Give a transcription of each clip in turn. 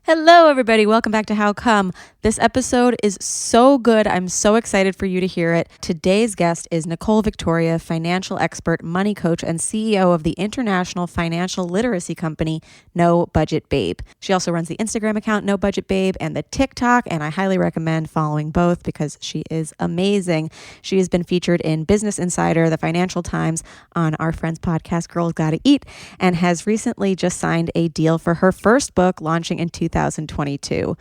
Hello, everybody. Welcome back to How Come. This episode is so good. I'm so excited for you to hear it. Today's guest is Nicole Victoria, financial expert, money coach, and CEO of the international financial literacy company, No Budget Babe. She also runs the Instagram account, No Budget Babe, and the TikTok, and I highly recommend following both because she is amazing. She has been featured in Business Insider, the Financial Times, on our friend's podcast, Girls Gotta Eat, and has recently just signed a deal for her first book launching in 2022.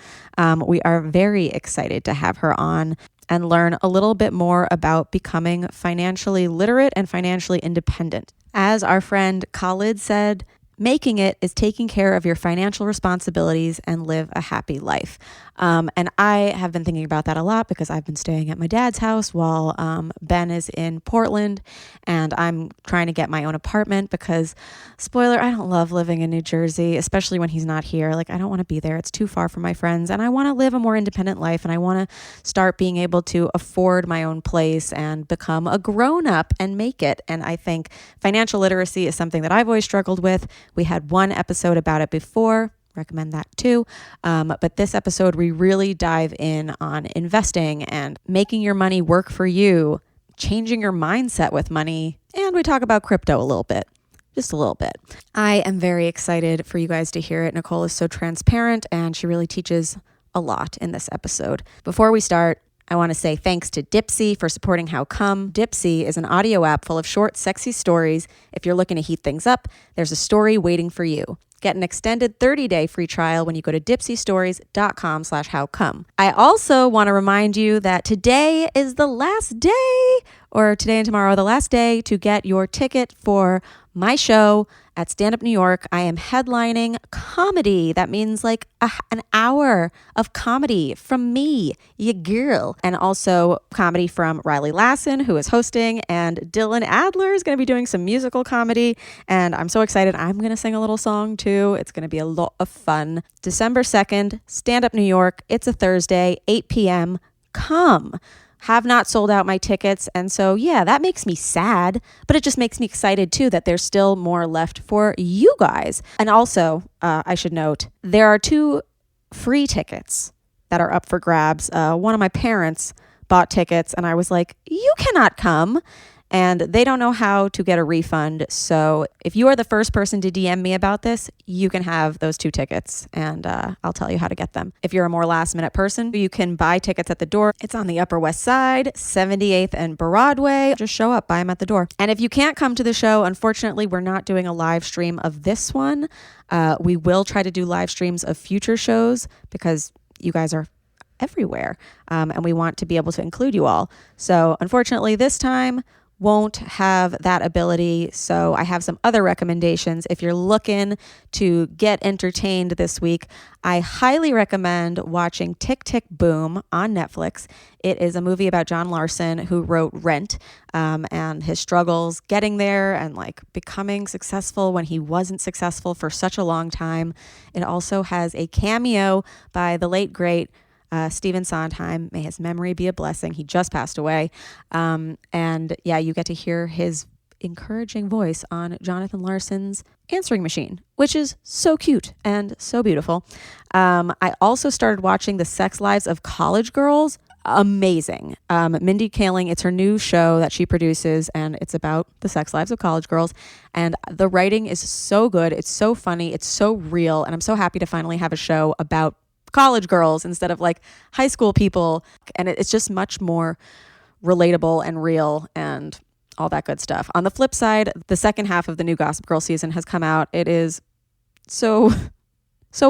We are very excited to have her on and learn a little bit more about becoming financially literate and financially independent. As our friend Khalid said, making it is taking care of your financial responsibilities and live a happy life. And I have been thinking about that a lot because I've been staying at my dad's house while Ben is in Portland, and I'm trying to get my own apartment because, spoiler, I don't love living in New Jersey, especially when he's not here. Like, I don't want to be there. It's too far from my friends, and I want to live a more independent life, and I want to start being able to afford my own place and become a grown-up and make it. And I think financial literacy is something that I've always struggled with. We had one episode about it before. Recommend that too. But this episode, we really dive in on investing and making your money work for you, changing your mindset with money, and we talk about crypto a little bit. Just a little bit. I am very excited for you guys to hear it. Nicole is so transparent and she really teaches a lot in this episode. Before we start, I want to say thanks to Dipsea for supporting How Come. Dipsea is an audio app full of short, sexy stories. If you're looking to heat things up, there's a story waiting for you. Get an extended 30-day free trial when you go to dipseastories.com/howcome. I also want to remind you that today is the last day, or today and tomorrow, the last day to get your ticket for my show at Stand Up New York. I am headlining comedy. That means like an hour of comedy from me, your girl, and also comedy from Riley Lassin, who is hosting, and Dylan Adler is going to be doing some musical comedy, and I'm so excited. I'm going to sing a little song too. It's going to be a lot of fun. December 2nd, Stand Up New York. It's a Thursday, 8 p.m. Come. Have not sold out my tickets. And so, yeah, that makes me sad, but it just makes me excited too that there's still more left for you guys. And also, I should note, there are 2 free tickets that are up for grabs. One of my parents bought tickets and I was like, you cannot come. And they don't know how to get a refund. So if you are the first person to DM me about this, you can have those 2 tickets and I'll tell you how to get them. If you're a more last minute person, you can buy tickets at the door. It's on the Upper West Side, 78th and Broadway. Just show up, buy them at the door. And if you can't come to the show, unfortunately, we're not doing a live stream of this one. We will try to do live streams of future shows because you guys are everywhere and we want to be able to include you all. So unfortunately, this time, won't have that ability. So I have some other recommendations. If you're looking to get entertained this week, I highly recommend watching Tick, Tick, Boom on Netflix. It is a movie about John Lassin, who wrote Rent, and his struggles getting there and like becoming successful when he wasn't successful for such a long time. It also has a cameo by the late, great Stephen Sondheim. May his memory be a blessing. He just passed away. And yeah, you get to hear his encouraging voice on Jonathan Larson's answering machine, which is so cute and so beautiful. I also started watching The Sex Lives of College Girls. Amazing. Mindy Kaling, it's her new show that she produces, and it's about the sex lives of college girls. And the writing is so good. It's so funny. It's so real. And I'm so happy to finally have a show about college girls instead of like high school people. And it's just much more relatable and real and all that good stuff. On the flip side, the second half of the new Gossip Girl season has come out. It is so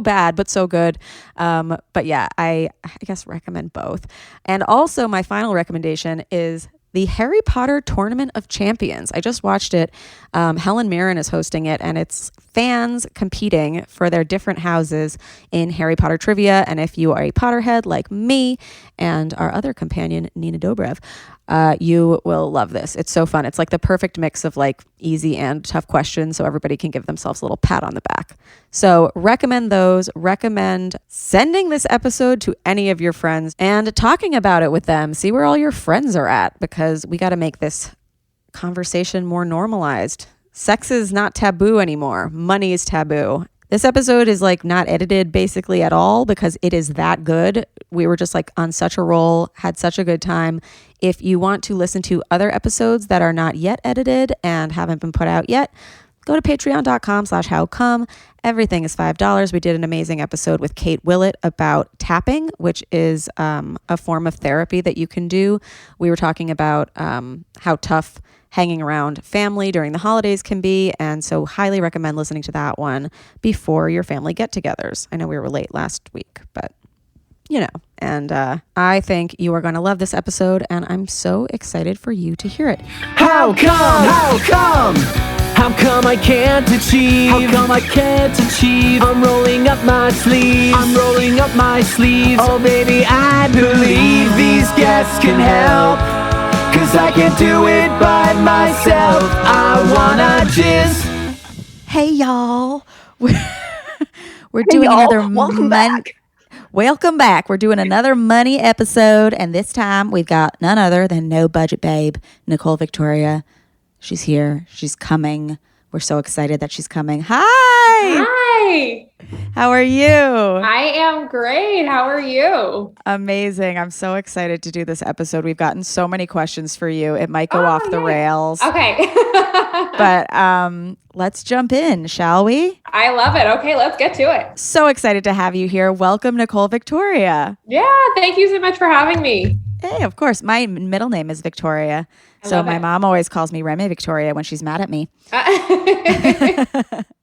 bad, but so good. But yeah, I guess recommend both. And also my final recommendation is the Harry Potter Tournament of Champions. I just watched it. Helen Mirren is hosting it, and it's fans competing for their different houses in Harry Potter trivia. And if you are a Potterhead like me and our other companion, Nina Dobrev, you will love this. It's so fun. It's like the perfect mix of like easy and tough questions so everybody can give themselves a little pat on the back. So recommend those. Recommend sending this episode to any of your friends and talking about it with them. See where all your friends are at, because we got to make this conversation more normalized. Sex is not taboo anymore. Money is taboo. This episode is like not edited basically at all because it is that good. We were just like on such a roll, had such a good time. If you want to listen to other episodes that are not yet edited and haven't been put out yet, go to patreon.com/howcome. Everything is $5. We did an amazing episode with Kate Willett about tapping, which is a form of therapy that you can do. We were talking about how tough hanging around family during the holidays can be. And so highly recommend listening to that one before your family get-togethers. I know we were late last week, but you know, and I think you are going to love this episode, and I'm so excited for you to hear it. How come? How come? How come I can't achieve? How come I can't achieve? I'm rolling up my sleeves. I'm rolling up my sleeves. Oh baby, I believe these guests can help. 'Cause I can't do it by myself. I wanna jizz. Hey y'all. We're doing another Welcome back. Welcome back. We're doing another money episode, and this time we've got none other than No Budget Babe, Nicole Victoria. She's here. She's coming. We're so excited that she's coming. Hi. Hi. How are you? I am great. How are you? Amazing. I'm so excited to do this episode. We've gotten so many questions for you. It might go off the rails. Okay. But let's jump in, shall we? I love it. Okay, let's get to it. So excited to have you here. Welcome, Nicole Victoria. Yeah, thank you so much for having me. Hey, of course. My middle name is Victoria. So my mom always calls me Remy Victoria when she's mad at me.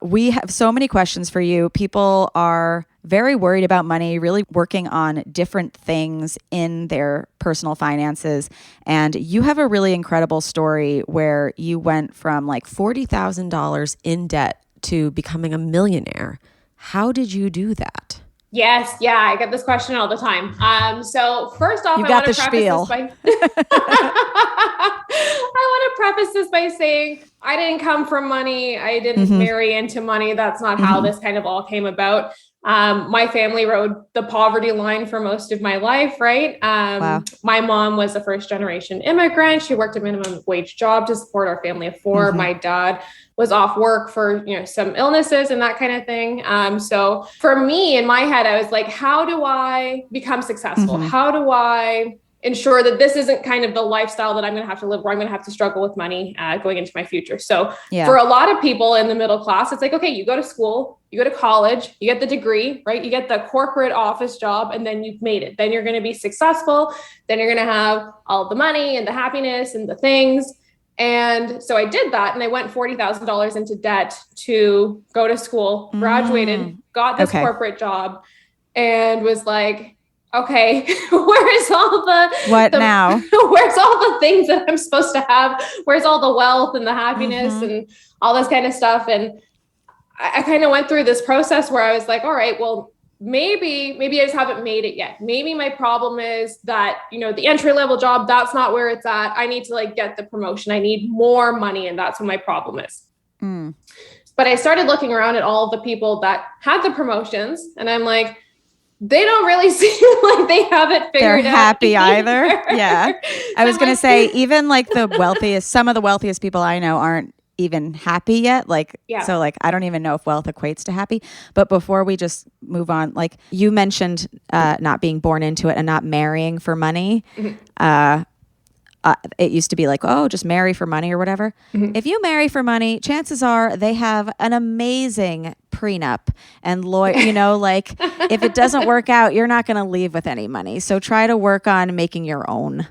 We have so many questions for you. People are very worried about money, really working on different things in their personal finances. And you have a really incredible story where you went from like $40,000 in debt to becoming a millionaire. How did you do that? Yes, yeah, I get this question all the time. So first off, You I got want the to preface spiel. this by I want to preface this by saying I didn't come from money. I didn't marry into money. That's not how this kind of all came about. My family rode the poverty line for most of my life, right? Wow. My mom was a first generation immigrant. She worked a minimum wage job to support our family of four. My dad was off work for, some illnesses and that kind of thing. So for me in my head, I was like, how do I become successful? How do I ensure that this isn't kind of the lifestyle that I'm going to have to live, where I'm going to have to struggle with money going into my future. So for a lot of people in the middle class, it's like, okay, you go to school, you go to college, you get the degree, right? You get the corporate office job, and then you've made it. Then you're going to be successful. Then you're going to have all the money and the happiness and the things. And so I did that, and I went $40,000 into debt to go to school, graduated, got this corporate job, and was like, okay, where's all now? Where's all the things that I'm supposed to have? Where's all the wealth and the happiness and all this kind of stuff? And I kind of went through this process where I was like, all right, well, maybe I just haven't made it yet. Maybe my problem is that, the entry level job, that's not where it's at. I need to get the promotion. I need more money. And that's what my problem is. But I started looking around at all of the people that had the promotions, and I'm like, they don't really seem like they have it figured out. They're happy either. Yeah. I was going to say, even like some of the wealthiest people I know aren't even happy yet. So I don't even know if wealth equates to happy. But before we just move on, you mentioned not being born into it and not marrying for money. It used to be like, oh, just marry for money or whatever. If you marry for money, chances are they have an amazing prenup and lawyer, if it doesn't work out, you're not going to leave with any money. So try to work on making your own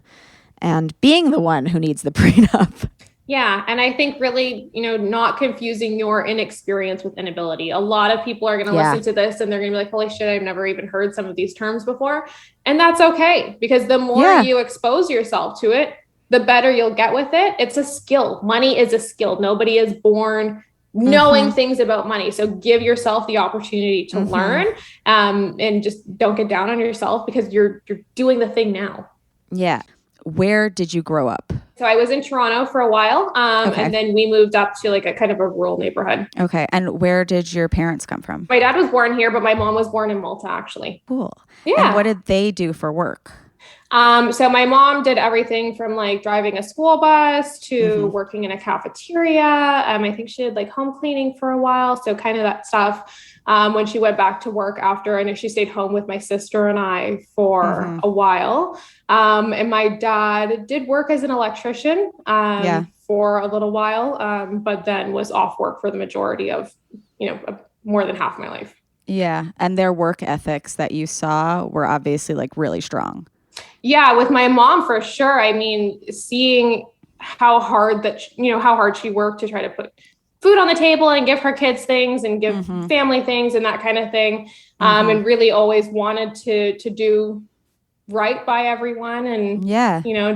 and being the one who needs the prenup. Yeah. And I think really, not confusing your inexperience with inability. A lot of people are going to listen to this and they're going to be like, holy shit, I've never even heard some of these terms before. And that's okay, because the more you expose yourself to it, the better you'll get with it. It's a skill. Money is a skill. Nobody is born knowing things about money. So give yourself the opportunity to learn, and just don't get down on yourself, because you're doing the thing now. Yeah. Where did you grow up? So I was in Toronto for a while. And then we moved up to a kind of a rural neighborhood. Okay. And where did your parents come from? My dad was born here, but my mom was born in Malta, actually. Cool. Yeah. And what did they do for work? So my mom did everything from driving a school bus to working in a cafeteria. I think she did home cleaning for a while. So kind of that stuff. when she went back to work after. I know she stayed home with my sister and I for a while. And my dad did work as an electrician for a little while, but then was off work for the majority of, more than half my life. Yeah. And their work ethics that you saw were obviously like really strong. Yeah. With my mom, for sure. I mean, seeing how hard she worked to try to put food on the table and give her kids things and give family things and that kind of thing. And really always wanted to do right by everyone and,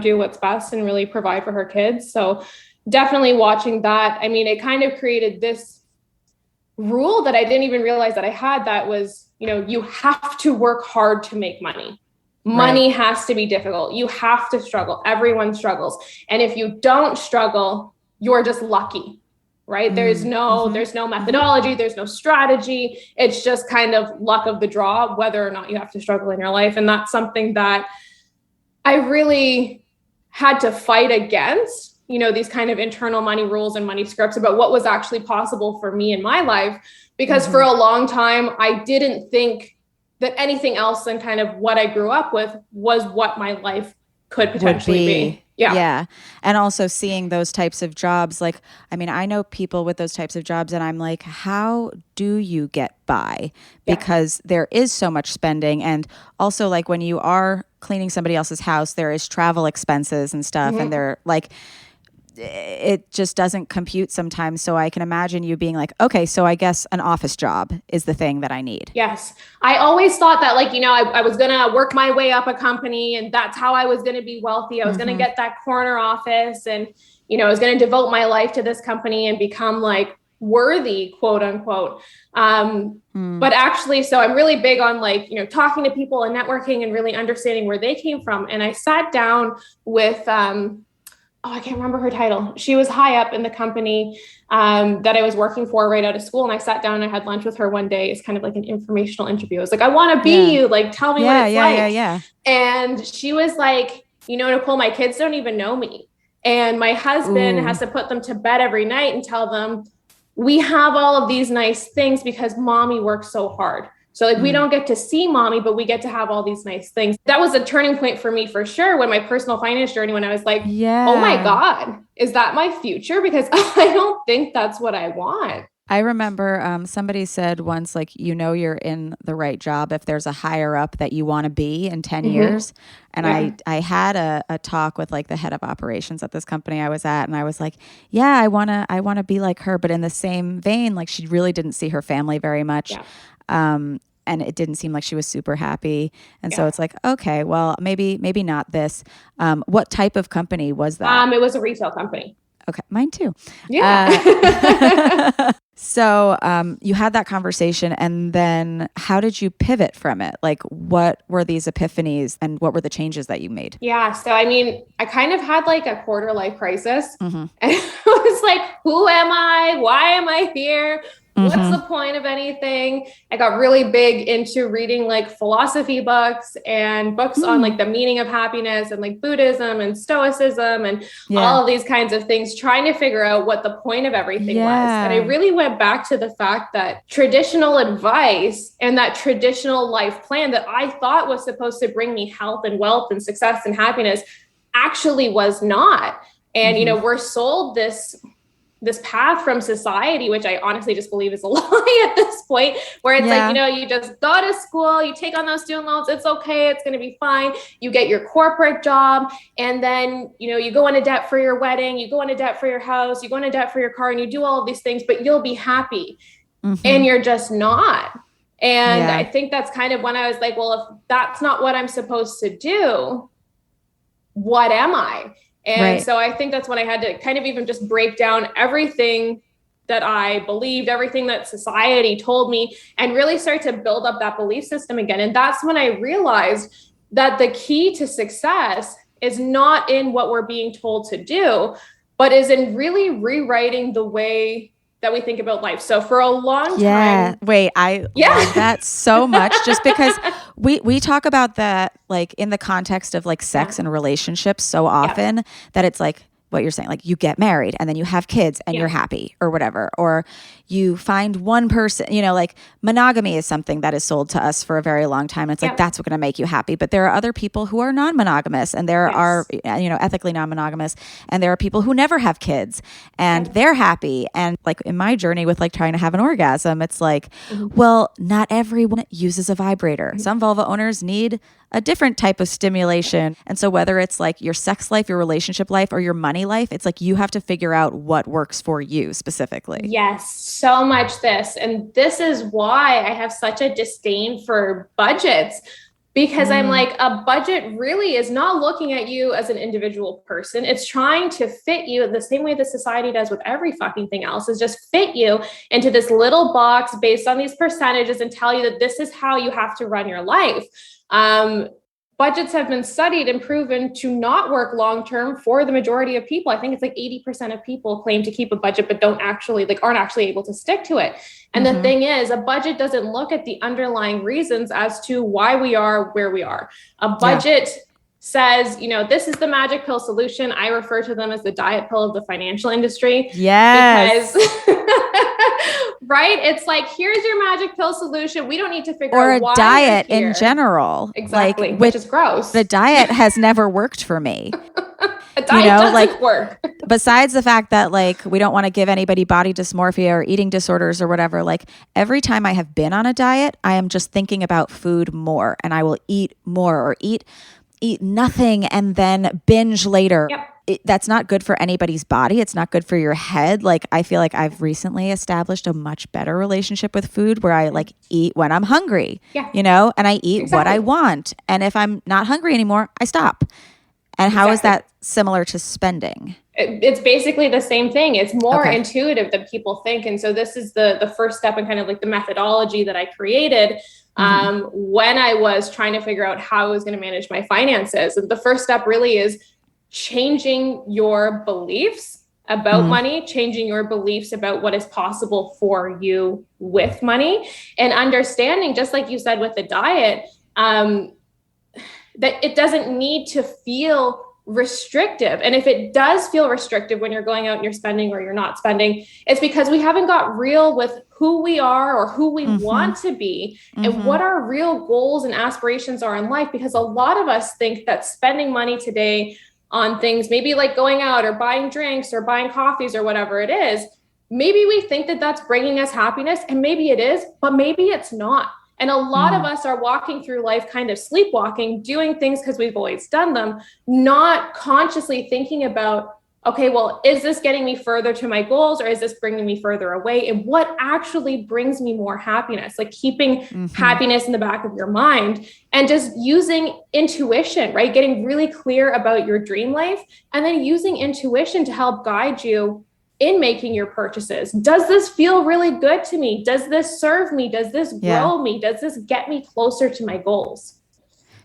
do what's best and really provide for her kids. So definitely watching that. I mean, it kind of created this rule that I didn't even realize that I had, that was, you have to work hard to make money. Money has to be difficult. You have to struggle. Everyone struggles. And if you don't struggle, you're just lucky, right? There's no methodology. There's no strategy. It's just kind of luck of the draw, whether or not you have to struggle in your life. And that's something that I really had to fight against, these kind of internal money rules and money scripts about what was actually possible for me in my life. Because for a long time, I didn't think that anything else than kind of what I grew up with was what my life could potentially be. Yeah. And also seeing those types of jobs, like, I mean, I know people with those types of jobs and I'm like, how do you get by? Because there is so much spending. And also like when you are cleaning somebody else's house, there is travel expenses and stuff. And they're like, it just doesn't compute sometimes. So I can imagine you being like, okay, so I guess an office job is the thing that I need. Yes. I always thought that I was going to work my way up a company and that's how I was going to be wealthy. I was going to get that corner office and, I was going to devote my life to this company and become like worthy, quote unquote. But actually, so I'm really big on talking to people and networking and really understanding where they came from. And I sat down with, I can't remember her title. She was high up in the company that I was working for right out of school. And I sat down and I had lunch with her one day. It's kind of like an informational interview. I was like, I want to be you. Like, tell me what it's like. Yeah. And she was like, Nicole, my kids don't even know me. And my husband has to put them to bed every night and tell them, we have all of these nice things because mommy works so hard. So we don't get to see mommy, but we get to have all these nice things. That was a turning point for me for sure. When my personal finance journey, when I was like, oh my God, is that my future? Because I don't think that's what I want. I remember somebody said once, like, you're in the right job if there's a higher up that you want to be in 10 years. And I had a talk with like the head of operations at this company I was at. And I was like, yeah, I want to be like her. But in the same vein, like she really didn't see her family very much. And it didn't seem like she was super happy. And so it's like, okay, well, maybe not this. What type of company was that? It was a retail company. Okay. Mine too. Yeah. So you had that conversation and then how did you pivot from it? Like what were these epiphanies and what were the changes that you made? Yeah. So, I mean, I kind of had like a quarter life crisis and it was like, who am I? Why am I here? What's the point of anything? I got really big into reading like philosophy books and books on like the meaning of happiness and like Buddhism and Stoicism and all of these kinds of things, trying to figure out what the point of everything was. And I really went back to the fact that traditional advice and that traditional life plan that I thought was supposed to bring me health and wealth and success and happiness actually was not. And, we're sold this path from society, which I honestly just believe is a lie at this point, where it's like, you just go to school, you take on those student loans. It's okay. It's going to be fine. You get your corporate job. And then, you go into debt for your wedding, you go into debt for your house, you go into debt for your car, and you do all of these things, but you'll be happy. And you're just not. And I think that's kind of when I was like, well, if that's not what I'm supposed to do, what am I? And so I think that's when I had to kind of even just break down everything that I believed, everything that society told me, and really start to build up that belief system again. And that's when I realized that the key to success is not in what we're being told to do, but is in really rewriting the way that we think about life. So for a long time. Wait, I love that so much just because we talk about that like in the context of like sex and relationships so often that it's like what you're saying, like you get married and then you have kids and you're happy or whatever. Or, you find one person, like monogamy is something that is sold to us for a very long time. It's like, that's what's going to make you happy. But there are other people who are non-monogamous, and there are, ethically non-monogamous, and there are people who never have kids and they're happy. And like in my journey with like trying to have an orgasm, it's like, well, not everyone uses a vibrator. Some vulva owners need a different type of stimulation. And so whether it's like your sex life, your relationship life, or your money life, it's like you have to figure out what works for you specifically. Yes, so much this. And this is why I have such a disdain for budgets, because I'm like, a budget really is not looking at you as an individual person. It's trying to fit you the same way that society does with every fucking thing else, is just fit you into this little box based on these percentages and tell you that this is how you have to run your life. Budgets have been studied and proven to not work long-term for the majority of people. I think it's like 80% of people claim to keep a budget, but aren't actually able to stick to it. And the thing is, a budget doesn't look at the underlying reasons as to why we are where we are. A budget says, this is the magic pill solution. I refer to them as the diet pill of the financial industry. Yes. Because right? It's like, here's your magic pill solution. We don't need to figure out why. Or a diet in general. Exactly. Which is gross. The diet has never worked for me. A diet doesn't work. Besides the fact that like we don't want to give anybody body dysmorphia or eating disorders or whatever, like every time I have been on a diet, I am just thinking about food more, and I will eat more or eat nothing and then binge later. Yep. That's not good for anybody's body. It's not good for your head. Like I feel like I've recently established a much better relationship with food, where I like eat when I'm hungry, and I eat what I want. And if I'm not hungry anymore, I stop. And how is that similar to spending? It's basically the same thing. It's more intuitive than people think. And so this is the first step in kind of like the methodology that I created when I was trying to figure out how I was going to manage my finances. And the first step really is changing your beliefs about money, changing your beliefs about what is possible for you with money, and understanding, just like you said with the diet, that it doesn't need to feel restrictive. And if it does feel restrictive when you're going out and you're spending or you're not spending, it's because we haven't got real with who we are or who we want to be and what our real goals and aspirations are in life. Because a lot of us think that spending money today on things, maybe like going out or buying drinks or buying coffees or whatever it is, maybe we think that that's bringing us happiness, and maybe it is, but maybe it's not. And a lot of us are walking through life kind of sleepwalking, doing things because we've always done them, not consciously thinking about, okay, well, is this getting me further to my goals, or is this bringing me further away? And what actually brings me more happiness? Like keeping happiness in the back of your mind and just using intuition, right? Getting really clear about your dream life, and then using intuition to help guide you in making your purchases. Does this feel really good to me? Does this serve me? Does this grow me? Does this get me closer to my goals?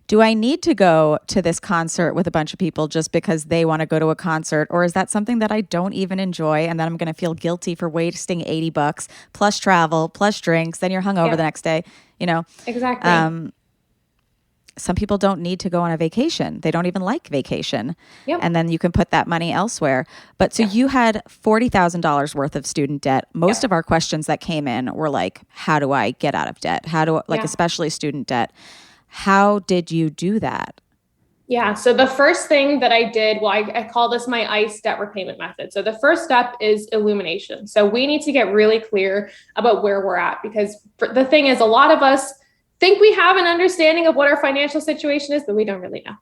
Do I need to go to this concert with a bunch of people just because they want to go to a concert? Or is that something that I don't even enjoy, and then I'm going to feel guilty for wasting $80 plus travel, plus drinks, then you're hungover the next day, Exactly. Some people don't need to go on a vacation. They don't even like vacation. Yep. And then you can put that money elsewhere. But so you had $40,000 worth of student debt. Most of our questions that came in were like, how do I get out of debt? Especially student debt. How did you do that? Yeah. So the first thing that I did, I call this my ICE debt repayment method. So the first step is illumination. So we need to get really clear about where we're at, because the thing is, a lot of us think we have an understanding of what our financial situation is, but we don't really know.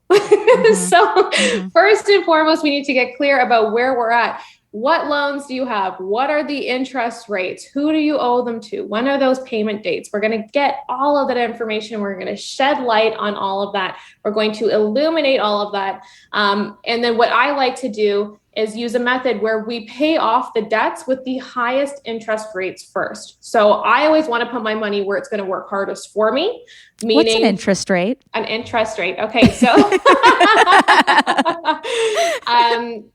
So first and foremost, we need to get clear about where we're at. What loans do you have? What are the interest rates? Who do you owe them to? When are those payment dates? We're going to get all of that information. We're going to shed light on all of that. We're going to illuminate all of that. And then what I like to do is use a method where we pay off the debts with the highest interest rates first. So I always want to put my money where it's going to work hardest for me. Meaning, what's an interest rate? An interest rate. Okay. So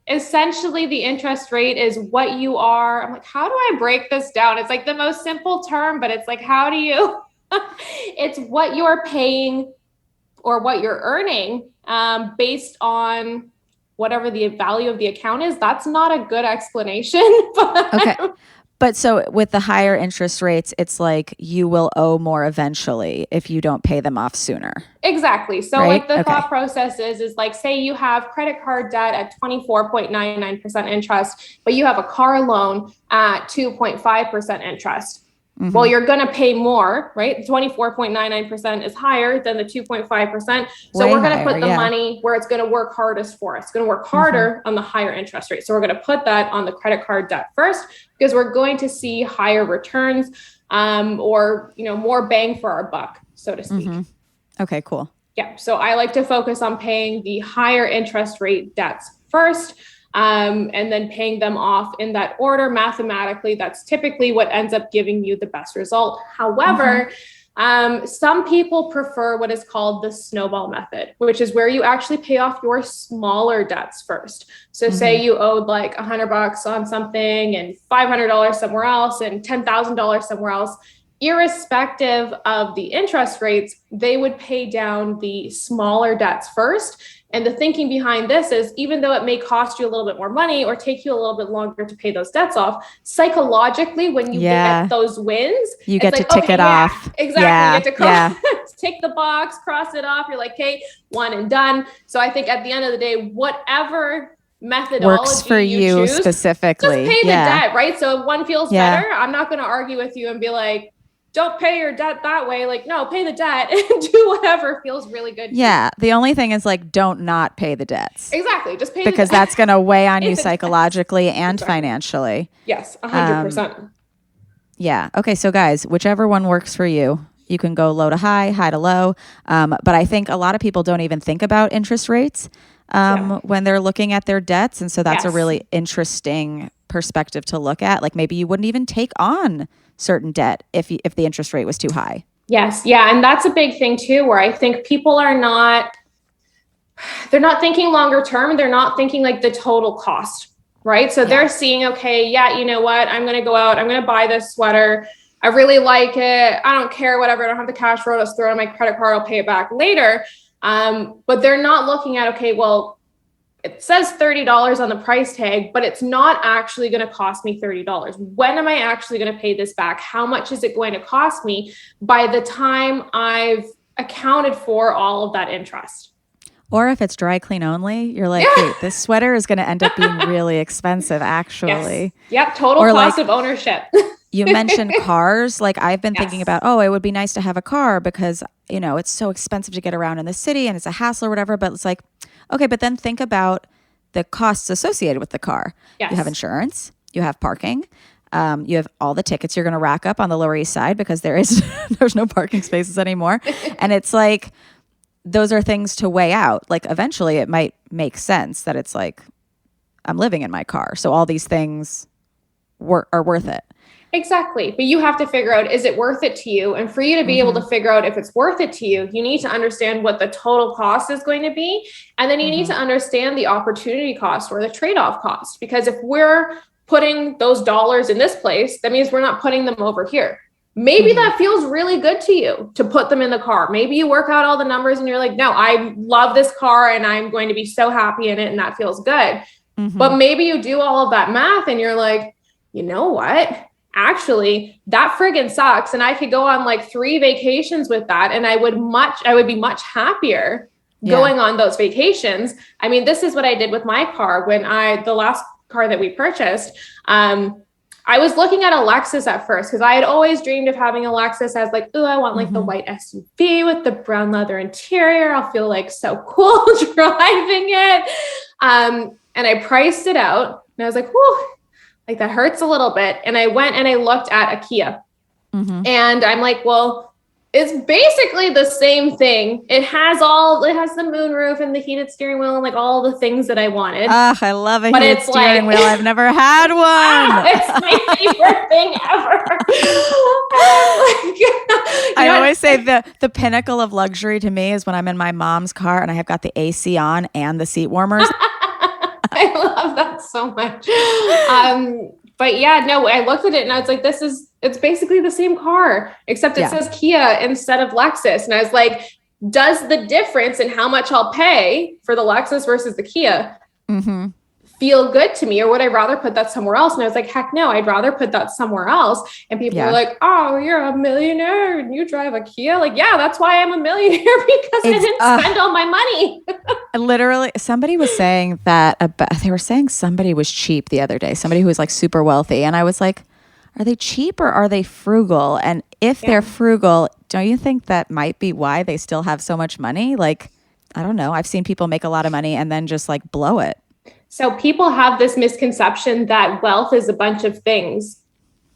essentially the interest rate is what you are. I'm like, how do I break this down? It's like the most simple term, but it's like, how do you, it's what you're paying or what you're earning based on whatever the value of the account is. That's not a good explanation. But But so with the higher interest rates, it's like you will owe more eventually if you don't pay them off sooner. Exactly. So Right? like the Okay. thought process is like, say you have credit card debt at 24.99% interest, but you have a car loan at 2.5% interest. Well, you're going to pay more, right? 24.99% is higher than the 2.5%. So Way we're going to higher, put the yeah. money where it's going to work hardest for us. It's going to work harder on the higher interest rate. So we're going to put that on the credit card debt first, because we're going to see higher returns, or, more bang for our buck, so to speak. Okay, cool. Yeah. So I like to focus on paying the higher interest rate debts first, and then paying them off in that order mathematically. That's typically what ends up giving you the best result. However, some people prefer what is called the Snowball Method, which is where you actually pay off your smaller debts first. So say you owed like $100 on something and $500 somewhere else and $10,000 somewhere else. Irrespective of the interest rates, they would pay down the smaller debts first. And the thinking behind this is, even though it may cost you a little bit more money or take you a little bit longer to pay those debts off, psychologically, when you get those wins, you get to tick it off. Exactly. You get to tick the box, cross it off. You're like, hey, one and done. So I think at the end of the day, whatever methodology works for you choose, specifically. just pay the debt, right? So if one feels better, I'm not going to argue with you and be like, don't pay your debt that way. Like, no, pay the debt and do whatever feels really good. Yeah. The only thing is like, don't not pay the debts. Exactly. Just pay because the debt. that's going to weigh on you psychologically and financially. Yes, 100%. Yeah. Okay. So guys, whichever one works for you, you can go low to high, high to low. But I think a lot of people don't even think about interest rates when they're looking at their debts. And so that's a really interesting perspective to look at. Like maybe you wouldn't even take on certain debt if the interest rate was too high. Yes. Yeah. And that's a big thing too, where I think people they're not thinking longer term. They're not thinking like the total cost, right? So they're seeing, okay, you know what? I'm going to go out, I'm going to buy this sweater. I really like it. I don't care, whatever. I don't have the cash for it. I'll just throw it on my credit card. I'll pay it back later. But they're not looking at, okay, well, it says $30 on the price tag, but it's not actually going to cost me $30. When am I actually going to pay this back? How much is it going to cost me by the time I've accounted for all of that interest? Or if it's dry clean only, you're like, wait, this sweater is going to end up being really expensive, actually. Yes. Yep. Total cost of ownership. You mentioned cars. Like I've been thinking about, it would be nice to have a car because, it's so expensive to get around in the city and it's a hassle or whatever. But it's like, okay, but then think about the costs associated with the car. Yes. You have insurance, you have parking, you have all the tickets you're going to rack up on the Lower East Side because there's no parking spaces anymore. And it's like, those are things to weigh out. Like eventually it might make sense that it's like, I'm living in my car. So all these things are worth it. Exactly. But you have to figure out, is it worth it to you? And for you to be able to figure out if it's worth it to you, you need to understand what the total cost is going to be. And then you need to understand the opportunity cost or the trade-off cost. Because if we're putting those dollars in this place, that means we're not putting them over here. Maybe that feels really good to you to put them in the car. Maybe you work out all the numbers and you're like, no, I love this car and I'm going to be so happy in it. And that feels good. But maybe you do all of that math and you're like, you know what? Actually, that friggin' sucks. And I could go on like 3 vacations with that. And I would be much happier going on those vacations. I mean, this is what I did with my car when the last car that we purchased, I was looking at a Lexus at first because I had always dreamed of having a Lexus as like, oh, I want like the white SUV with the brown leather interior. I'll feel like so cool driving it. And I priced it out and I was like, whew, like that hurts a little bit. And I went and I looked at a Kia and I'm like, well, it's basically the same thing. It has the moonroof and the heated steering wheel and like all the things that I wanted. I love a heated steering wheel. I've never had one. It's my favorite thing ever. I always say the pinnacle of luxury to me is when I'm in my mom's car and I have got the AC on and the seat warmers. I love that so much. But yeah, no, I looked at it and I was like, it's basically the same car, except it says Kia instead of Lexus. And I was like, does the difference in how much I'll pay for the Lexus versus the Kia feel good to me, or would I rather put that somewhere else? And I was like, heck no, I'd rather put that somewhere else. And people were like, oh, you're a millionaire and you drive a Kia. Like, yeah, that's why I'm a millionaire, because I didn't spend all my money. Literally, somebody was saying that they were saying somebody was cheap the other day, somebody who was like super wealthy. And I was like, are they cheap or are they frugal? And if they're frugal, don't you think that might be why they still have so much money? Like, I don't know. I've seen people make a lot of money and then just like blow it. So people have this misconception that wealth is a bunch of things,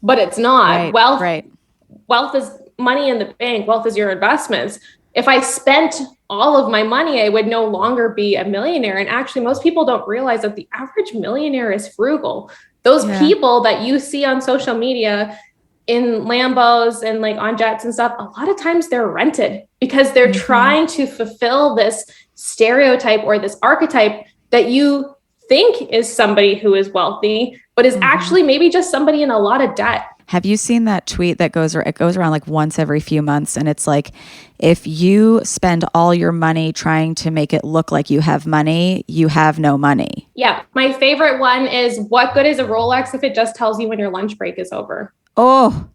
but it's not. Wealth is money in the bank. Wealth is your investments. If I spent all of my money, I would no longer be a millionaire. And actually, most people don't realize that the average millionaire is frugal. Those people that you see on social media in Lambos and like on jets and stuff, a lot of times they're rented because they're trying to fulfill this stereotype or this archetype that you think is somebody who is wealthy, but is actually maybe just somebody in a lot of debt. Have you seen that tweet that goes around like once every few months? And it's like, if you spend all your money trying to make it look like you have money, you have no money. Yeah. My favorite one is, what good is a Rolex if it just tells you when your lunch break is over? Oh,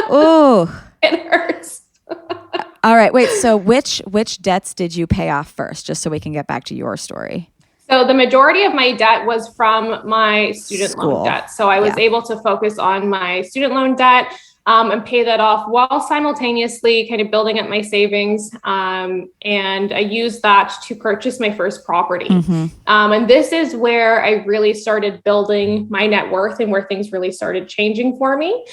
oh, it hurts. All right. Wait, so which debts did you pay off first? Just so we can get back to your story. So the majority of my debt was from my student loan debt. So I was able to focus on my student loan debt and pay that off while simultaneously kind of building up my savings. And I used that to purchase my first property. And this is where I really started building my net worth and where things really started changing for me.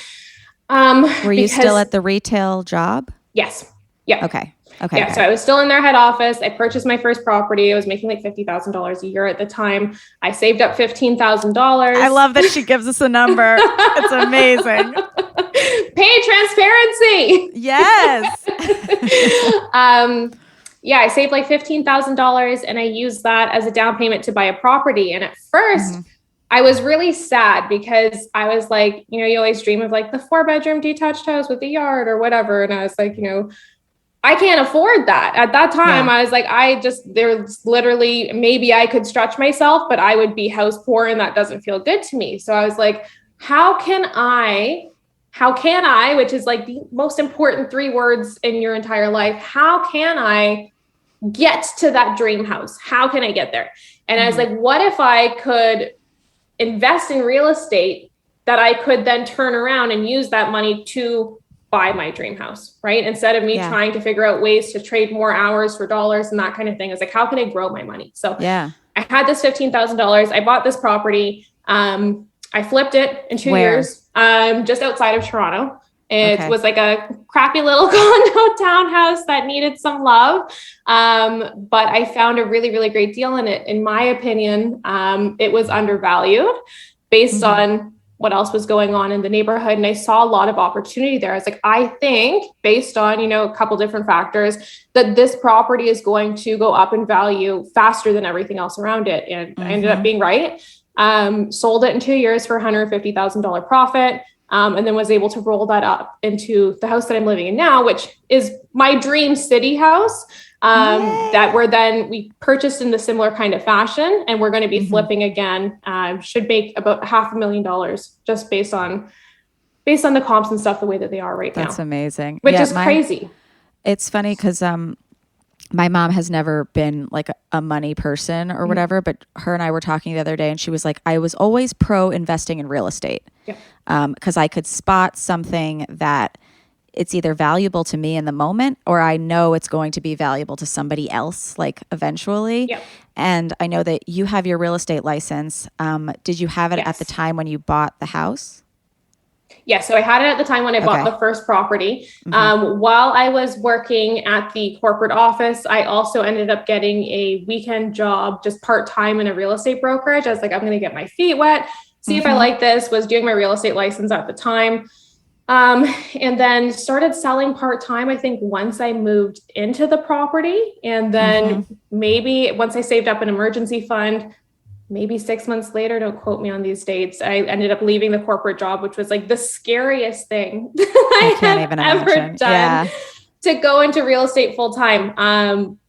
Were you still at the retail job? Yes. Yeah. Okay. Yeah. So I was still in their head office. I purchased my first property. I was making like $50,000 a year at the time. I saved up $15,000. I love that she gives us a number. It's amazing. Pay transparency. Yes. Yeah, I saved like $15,000 and I used that as a down payment to buy a property. And at first, I was really sad because I was like, you know, you always dream of like the 4-bedroom detached house with a yard or whatever. And I was like, you know, I can't afford that. At that time, I was like, there's literally, maybe I could stretch myself, but I would be house poor and that doesn't feel good to me. So I was like, how can I, which is like the most important 3 words in your entire life. How can I get to that dream house? How can I get there? And I was like, what if I could invest in real estate that I could then turn around and use that money to buy my dream house, right? Instead of me trying to figure out ways to trade more hours for dollars and that kind of thing. It's like, how can I grow my money? So I had this $15,000. I bought this property. I flipped it in 2 years, just outside of Toronto. It was like a crappy little condo townhouse that needed some love. But I found a really, really great deal in it. In my opinion, it was undervalued based on what else was going on in the neighborhood. And I saw a lot of opportunity there. I was like, I think based on, you know, a couple different factors, that this property is going to go up in value faster than everything else around it. And I ended up being right. Sold it in 2 years for $150,000 profit. And then was able to roll that up into the house that I'm living in now, which is my dream city house. That we purchased in the similar kind of fashion, and we're going to be flipping again. Should make about $500,000 just based on the comps and stuff the way that they are right now. That's amazing. Which is crazy. It's funny because my mom has never been like a money person or whatever, but her and I were talking the other day, and she was like, I was always pro investing in real estate because I could spot something that it's either valuable to me in the moment, or I know it's going to be valuable to somebody else, like eventually. Yep. And I know that you have your real estate license. Did you have it at the time when you bought the house? Yeah, so I had it at the time when I bought the first property. While I was working at the corporate office, I also ended up getting a weekend job, just part-time in a real estate brokerage. I was like, I'm going to get my feet wet, see if I like this. Was doing my real estate license at the time. And then started selling part-time, I think once I moved into the property. And then maybe once I saved up an emergency fund, maybe 6 months later, don't quote me on these dates, I ended up leaving the corporate job, which was like the scariest thing that I had ever done. to go into real estate full time.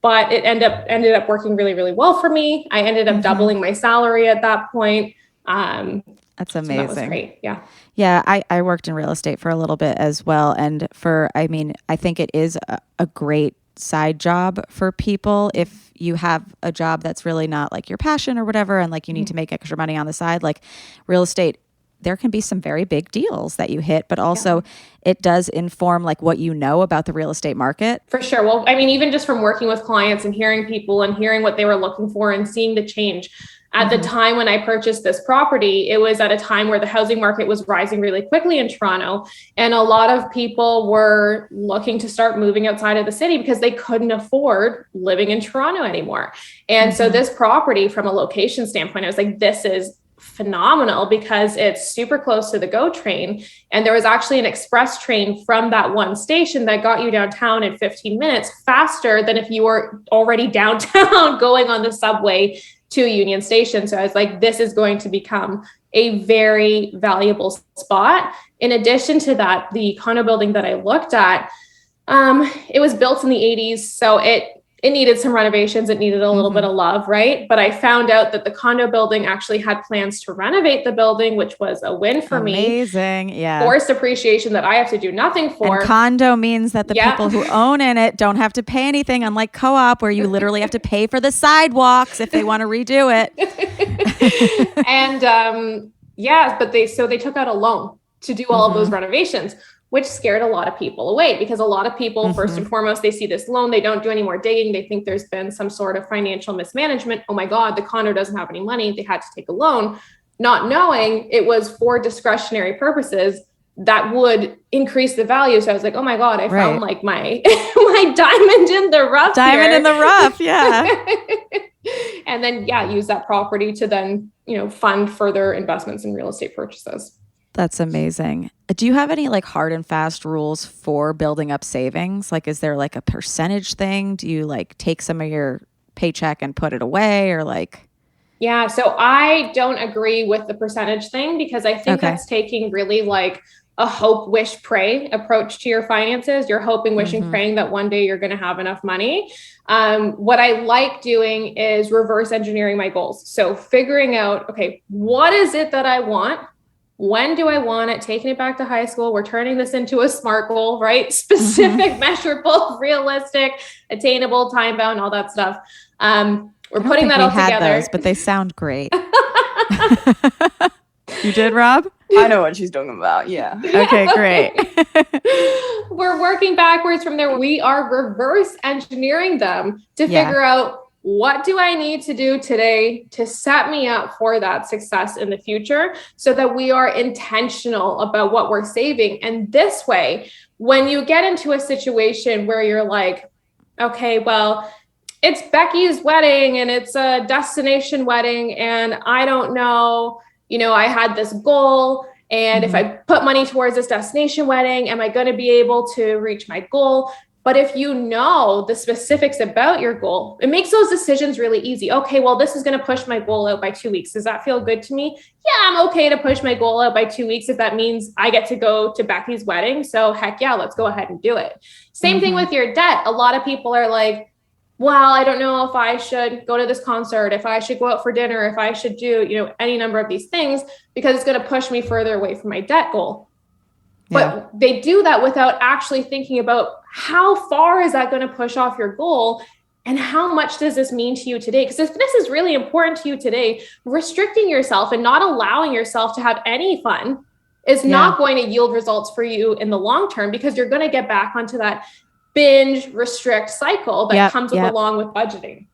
But it ended up working really, really well for me. I ended up doubling my salary at that point. That's amazing. So that was great. Yeah. Yeah. I worked in real estate for a little bit as well. And I think it is a great side job for people if you have a job that's really not like your passion or whatever, and like you need to make extra money on the side. Like real estate, there can be some very big deals that you hit, but also it does inform like what you know about the real estate market. For sure. Well, I mean, even just from working with clients and hearing people and hearing what they were looking for and seeing the change. At the time when I purchased this property, it was at a time where the housing market was rising really quickly in Toronto. And a lot of people were looking to start moving outside of the city because they couldn't afford living in Toronto anymore. And so this property, from a location standpoint, I was like, this is phenomenal because it's super close to the GO train. And there was actually an express train from that one station that got you downtown in 15 minutes faster than if you were already downtown going on the subway to Union Station. So I was like, this is going to become a very valuable spot. In addition to that, the condo building that I looked at, it was built in the 80s. So it needed some renovations. It needed a little bit of love, right? But I found out that the condo building actually had plans to renovate the building, which was a win for me. Amazing. Yeah. Forced appreciation that I have to do nothing for. And condo means that the people who own in it don't have to pay anything, unlike co-op where you literally have to pay for the sidewalks if they want to redo it. And but they took out a loan to do all of those renovations, which scared a lot of people away because a lot of people, first and foremost, they see this loan, they don't do any more digging. They think there's been some sort of financial mismanagement. Oh my God, the condo doesn't have any money. They had to take a loan, not knowing it was for discretionary purposes that would increase the value. So I was like, oh my God, I found like my diamond in the rough. Diamond in the rough. Yeah. And then, use that property to then, fund further investments in real estate purchases. That's amazing. Do you have any like hard and fast rules for building up savings? Like, is there like a percentage thing? Do you like take some of your paycheck and put it away or like? Yeah. So I don't agree with the percentage thing because I think that's taking really like a hope, wish, pray approach to your finances. You're hoping, wishing, praying that one day you're going to have enough money. What I like doing is reverse engineering my goals. So figuring out, okay, what is it that I want? When do I want it? Taking it back to high school. We're turning this into a SMART goal, right? Specific, measurable, realistic, attainable, time bound, all that stuff. We're putting that all together. Those, but they sound great. You did, Rob? I know what she's talking about. Yeah. Okay, great. We're working backwards from there. We are reverse engineering them to figure out, what do I need to do today to set me up for that success in the future so that we are intentional about what we're saving? And this way, when you get into a situation where you're like, okay, well, it's Becky's wedding and it's a destination wedding. And I don't know, I had this goal. And if I put money towards this destination wedding, am I going to be able to reach my goal? But if you know the specifics about your goal, it makes those decisions really easy. Okay, well, this is going to push my goal out by 2 weeks. Does that feel good to me? Yeah, I'm okay to push my goal out by 2 weeks if that means I get to go to Becky's wedding. So heck yeah, let's go ahead and do it. Same thing with your debt. A lot of people are like, well, I don't know if I should go to this concert, if I should go out for dinner, if I should do, any number of these things because it's going to push me further away from my debt goal. But they do that without actually thinking about how far is that going to push off your goal and how much does this mean to you today? Because if this is really important to you today, restricting yourself and not allowing yourself to have any fun is not going to yield results for you in the long term because you're going to get back onto that binge restrict cycle that comes along with budgeting.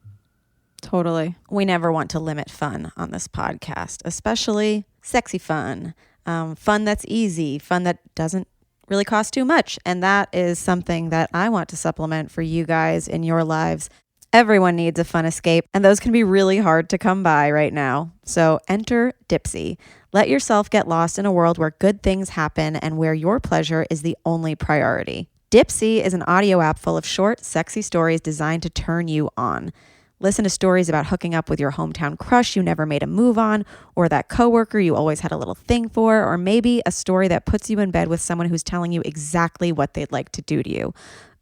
Totally. We never want to limit fun on this podcast, especially sexy fun. Fun that's easy, fun that doesn't really cost too much. And that is something that I want to supplement for you guys in your lives. Everyone needs a fun escape, and those can be really hard to come by right now. So enter Dipsea. Let yourself get lost in a world where good things happen and where your pleasure is the only priority. Dipsea is an audio app full of short, sexy stories designed to turn you on. Listen to stories about hooking up with your hometown crush you never made a move on, or that coworker you always had a little thing for, or maybe a story that puts you in bed with someone who's telling you exactly what they'd like to do to you.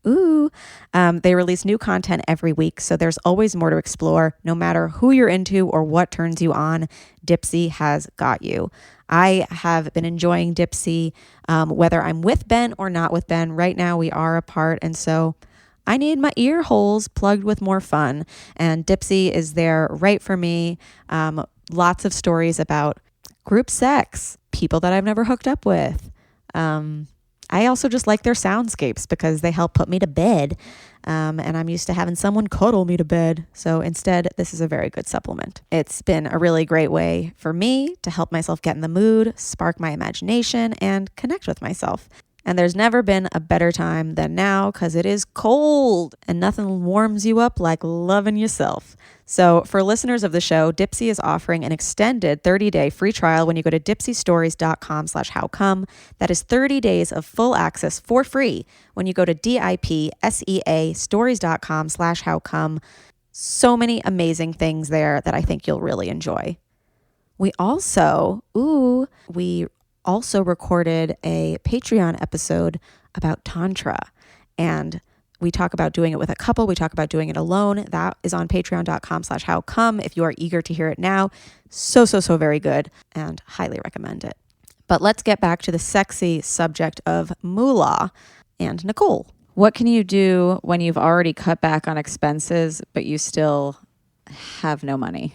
Ooh. They release new content every week, so there's always more to explore. No matter who you're into or what turns you on, Dipsea has got you. I have been enjoying Dipsea, whether I'm with Ben or not with Ben. Right now we are apart, and so I need my ear holes plugged with more fun, and Dipsea is there right for me. Lots of stories about group sex, people that I've never hooked up with. I also just like their soundscapes because they help put me to bed, and I'm used to having someone cuddle me to bed. So instead, this is a very good supplement. It's been a really great way for me to help myself get in the mood, spark my imagination, and connect with myself. And there's never been a better time than now because it is cold and nothing warms you up like loving yourself. So for listeners of the show, Dipsea is offering an extended 30-day free trial when you go to dipseastories.com/howcome. That is 30 days of full access for free when you go to DIPSEA stories.com/howcome. So many amazing things there that I think you'll really enjoy. We also recorded a Patreon episode about Tantra, and we talk about doing it with a couple. We talk about doing it alone. That is on patreon.com/howcome. If you are eager to hear it now, so very good and highly recommend it. But let's get back to the sexy subject of moolah and Nicole. What can you do when you've already cut back on expenses, but you still have no money?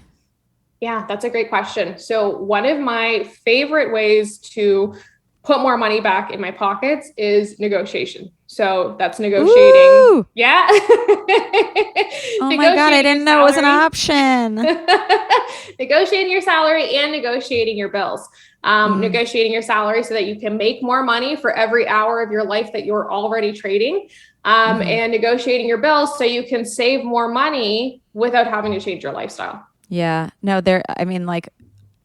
Yeah, that's a great question. So one of my favorite ways to put more money back in my pockets is negotiation. So that's negotiating. Ooh! Yeah. Oh my God, I didn't know it was an option. Negotiating your salary and negotiating your bills. Negotiating your salary so that you can make more money for every hour of your life that you're already trading. And negotiating your bills so you can save more money without having to change your lifestyle. Yeah. No,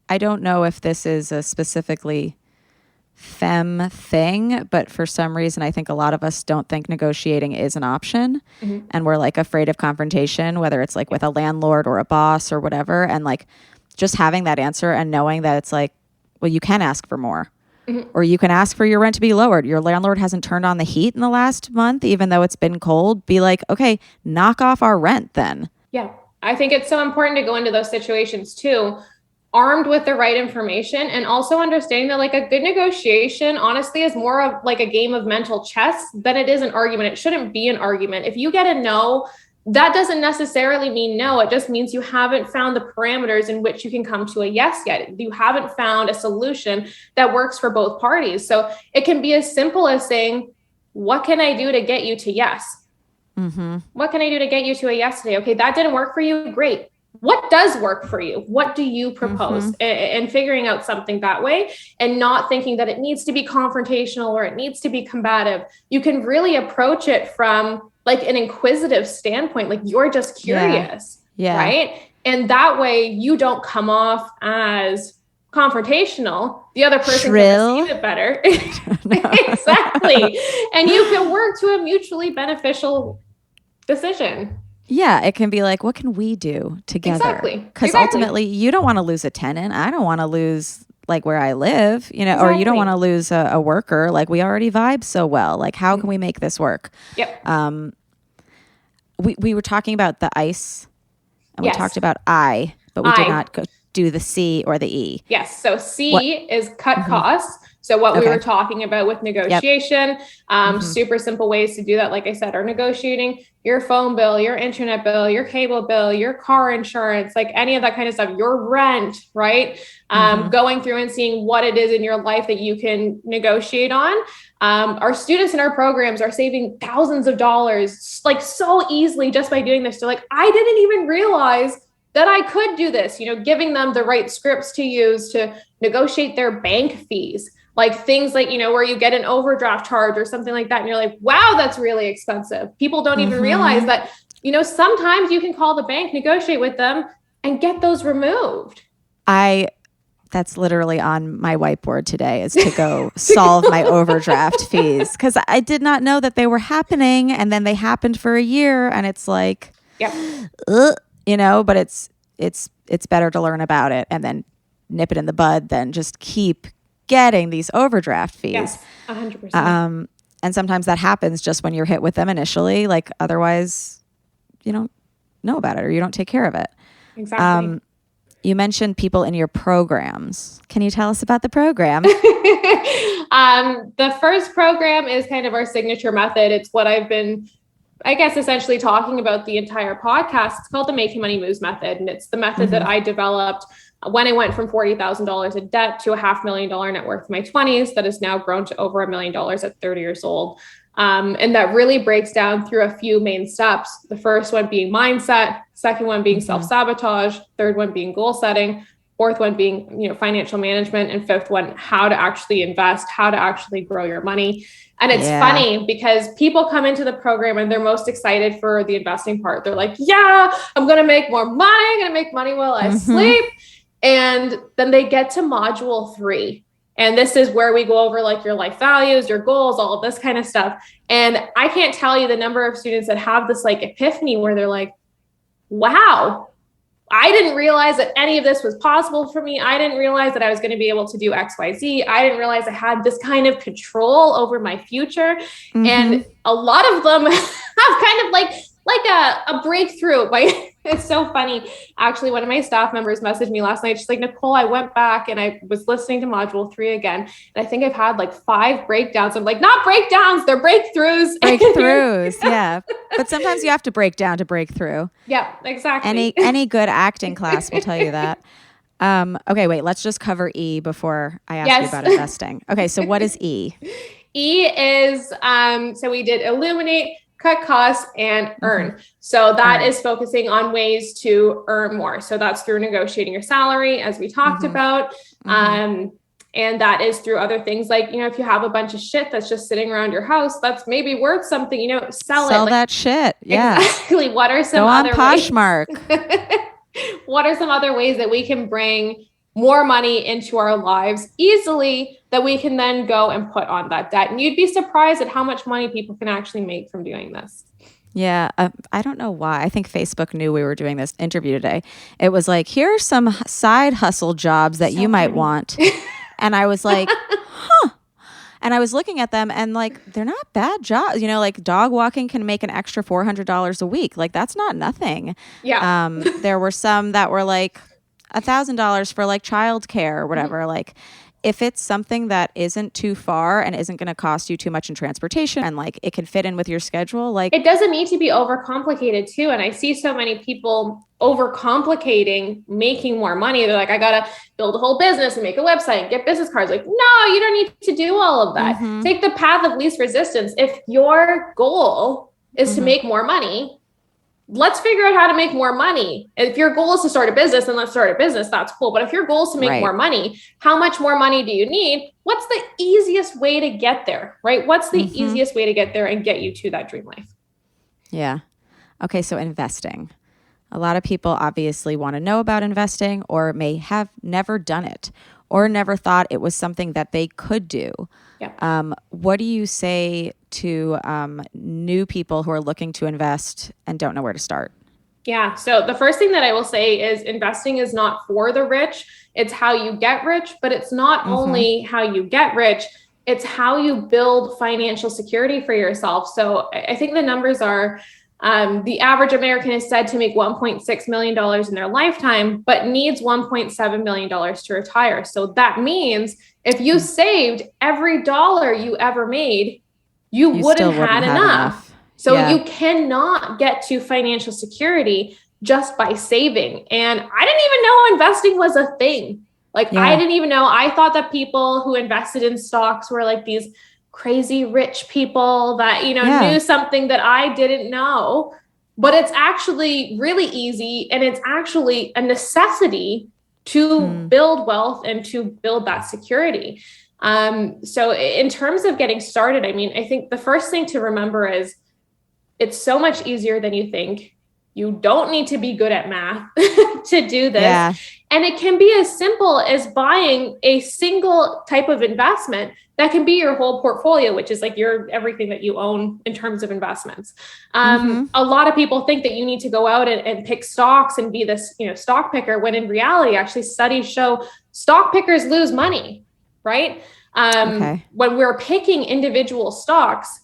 I don't know if this is a specifically femme thing, but for some reason, I think a lot of us don't think negotiating is an option. And we're afraid of confrontation, whether it's with a landlord or a boss or whatever. And just having that answer and knowing that it's well, you can ask for more. Or you can ask for your rent to be lowered. Your landlord hasn't turned on the heat in the last month, even though it's been cold. Be okay, knock off our rent then. Yeah. I think it's so important to go into those situations too, armed with the right information, and also understanding that a good negotiation honestly is more of a game of mental chess than it is an argument. It shouldn't be an argument. If you get a no, that doesn't necessarily mean no. It just means you haven't found the parameters in which you can come to a yes yet. You haven't found a solution that works for both parties. So it can be as simple as saying, what can I do to get you to yes? What can I do to get you to a yes today? Okay, that didn't work for you. Great. What does work for you? What do you propose? And figuring out something that way, and not thinking that it needs to be confrontational or it needs to be combative. You can really approach it from an inquisitive standpoint, you're just curious, right? And that way you don't come off as confrontational. The other person can receive it better. Exactly. And you can work to a mutually beneficial decision. Yeah, it can be what can we do together? Exactly. Because ultimately, you don't want to lose a tenant. I don't want to lose where I live, or you don't want to lose a worker. We already vibe so well. How can we make this work? Yep. We were talking about the ice, and we talked about I, but we did not go do the C or the E. Yes. So C is cut costs. So what we were talking about with negotiation, super simple ways to do that. Like I said, are negotiating your phone bill, your internet bill, your cable bill, your car insurance, any of that kind of stuff, your rent, right? Going through and seeing what it is in your life that you can negotiate on. Our students in our programs are saving thousands of dollars, so easily just by doing this. So I didn't even realize that I could do this, giving them the right scripts to use to negotiate their bank fees, things where you get an overdraft charge or something like that. And you're wow, that's really expensive. People don't even realize that, sometimes you can call the bank, negotiate with them, and get those removed. That's literally on my whiteboard today, is to go solve my overdraft fees. Because I did not know that they were happening. And then they happened for a year. And it's but it's better to learn about it and then nip it in the bud than just keep getting these overdraft fees. Yes, 100%. And sometimes that happens just when you're hit with them initially. Like otherwise, you don't know about it or you don't take care of it. Exactly. You mentioned people in your programs. Can you tell us about the program? The first program is kind of our signature method. It's what I've been, I guess, essentially talking about the entire podcast. It's called the Makin Money Moves Method. And it's the method that I developed when I went from $40,000 in debt to a $500,000 net worth in my 20s that has now grown to over $1 million at 30 years old. And that really breaks down through a few main steps. The first one being mindset, second one being self-sabotage, third one being goal setting, fourth one being, financial management, and fifth one, how to actually invest, how to actually grow your money. And it's funny because people come into the program and they're most excited for the investing part. They're like, yeah, I'm going to make more money. I'm going to make money while I sleep. And then they get to module 3. And this is where we go over like your life values, your goals, all of this kind of stuff. And I can't tell you the number of students that have this like epiphany where they're like, wow, I didn't realize that any of this was possible for me. I didn't realize that I was going to be able to do X, Y, Z. I didn't realize I had this kind of control over my future. And a lot of them have kind of like a breakthrough. It's so funny. Actually, one of my staff members messaged me last night. She's like, Nicole, I went back and I was listening to module 3 again. And I think I've had like 5 breakdowns. I'm like, not breakdowns, they're breakthroughs. Breakthroughs. Yeah. But sometimes you have to break down to break through. Yeah, exactly. Any good acting class will tell you that. Okay, wait, let's just cover E before I ask you about investing. Okay. So what is E? E is, so we did illuminate, cut costs, and earn. So that is focusing on ways to earn more. So that's through negotiating your salary, as we talked about. And that is through other things like, if you have a bunch of shit that's just sitting around your house, that's maybe worth something, sell it. That shit. Yeah. Exactly. What are some Go on other Poshmark. What are some other ways that we can bring more money into our lives easily that we can then go and put on that debt? And you'd be surprised at how much money people can actually make from doing this. Yeah. I don't know why. I think Facebook knew we were doing this interview today. It was like, here are some side hustle jobs that you might want. And I was like, huh. And I was looking at them and like, they're not bad jobs. Like dog walking can make an extra $400 a week. Like that's not nothing. Yeah. There were some that were like $1,000 for like childcare or whatever. Like if it's something that isn't too far and isn't going to cost you too much in transportation and like it can fit in with your schedule, like it doesn't need to be overcomplicated too. And I see so many people overcomplicating making more money. They're like, I got to build a whole business and make a website and get business cards. Like, no, you don't need to do all of that. Take the path of least resistance. If your goal is to make more money, let's figure out how to make more money. If your goal is to start a business, then let's start a business. That's cool. But if your goal is to make more money, how much more money do you need? What's the easiest way to get there, right? What's the easiest way to get there and get you to that dream life? Yeah. Okay. So investing. A lot of people obviously want to know about investing or may have never done it or never thought it was something that they could do. Yeah. What do you say to new people who are looking to invest and don't know where to start? Yeah. So the first thing that I will say is investing is not for the rich. It's how you get rich, but it's not only how you get rich, it's how you build financial security for yourself. So I think the numbers are, the average American is said to make $1.6 million in their lifetime, but needs $1.7 million to retire. So that means if you saved every dollar you ever made, you wouldn't have enough. So you cannot get to financial security just by saving. And I didn't even know investing was a thing. I didn't even know. I thought that people who invested in stocks were like these crazy rich people that, knew something that I didn't know, but it's actually really easy. And it's actually a necessity to build wealth and to build that security. So in terms of getting started, I think the first thing to remember is it's so much easier than you think. You don't need to be good at math to do this. Yeah. And it can be as simple as buying a single type of investment that can be your whole portfolio, which is like everything that you own in terms of investments. A lot of people think that you need to go out and pick stocks and be this, stock picker, when in reality, actually studies show stock pickers lose money, right? When we're picking individual stocks,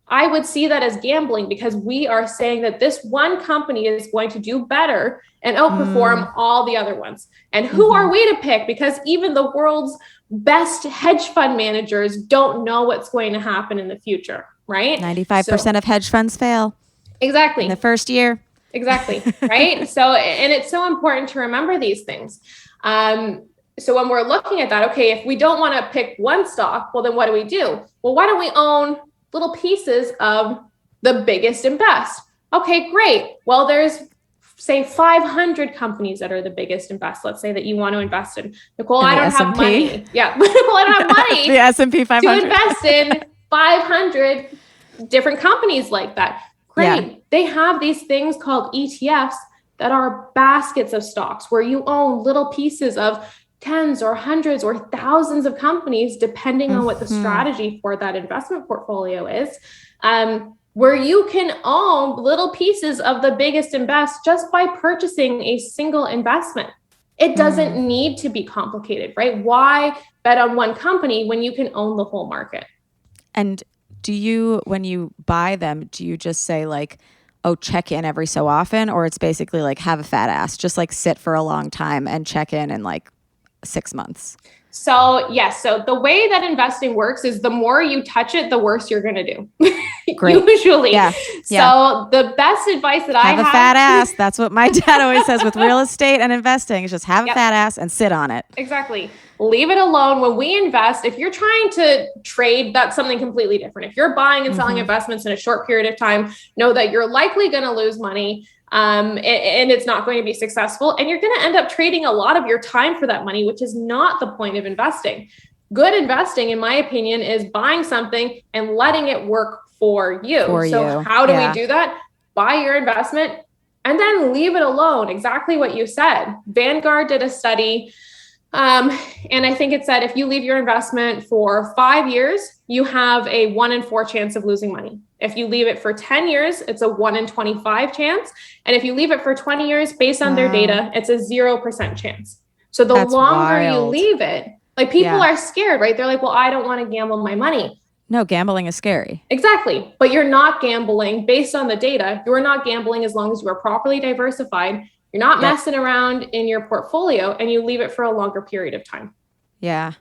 I would see that as gambling, because we are saying that this one company is going to do better and outperform all the other ones. And who are we to pick? Because even the world's best hedge fund managers don't know what's going to happen in the future, right? 95% of hedge funds fail. Exactly. In the first year. Exactly. Right. So, and it's so important to remember these things. So when we're looking at that, okay, if we don't want to pick one stock, well, then what do we do? Well, why don't we own little pieces of the biggest and best? Okay, great. Well, there's say 500 companies that are the biggest and best. Let's say that you want to invest in. Nicole, I don't have money. Yeah. Nicole, I don't have money. The S&P 500. To invest in 500 different companies like that. Great. Yeah. They have these things called ETFs that are baskets of stocks where you own little pieces of tens or hundreds or thousands of companies, depending on what the strategy for that investment portfolio is, where you can own little pieces of the biggest and best just by purchasing a single investment. It doesn't need to be complicated, right? Why bet on one company when you can own the whole market? And do you, when you buy them, do you just say like, oh, check in every so often? Or it's basically like have a fat ass, just like sit for a long time and check in like 6 months? So yes. So the way that investing works is the more you touch it, the worse you're going to do. Great. Usually. Yeah. So the best advice that I have. Have a fat ass. That's what my dad always says with real estate and investing, is just have a fat ass and sit on it. Exactly. Leave it alone. When we invest, if you're trying to trade, that's something completely different. If you're buying and selling investments in a short period of time, know that you're likely going to lose money. And it's not going to be successful. And you're going to end up trading a lot of your time for that money, which is not the point of investing. Good investing, in my opinion, is buying something and letting it work for you. How do we do that? Buy your investment and then leave it alone. Exactly what you said. Vanguard did a study. And I think it said, if you leave your investment for 5 years, you have a 1 in 4 chance of losing money. If you leave it for 10 years, it's a 1 in 25 chance. And if you leave it for 20 years, based on their data, it's a 0% chance. So the longer you leave it, like people are scared, right? They're like, well, I don't want to gamble my money. No, gambling is scary. Exactly. But you're not gambling based on the data. You're not gambling as long as you are properly diversified. You're not messing around in your portfolio, and you leave it for a longer period of time. Yeah.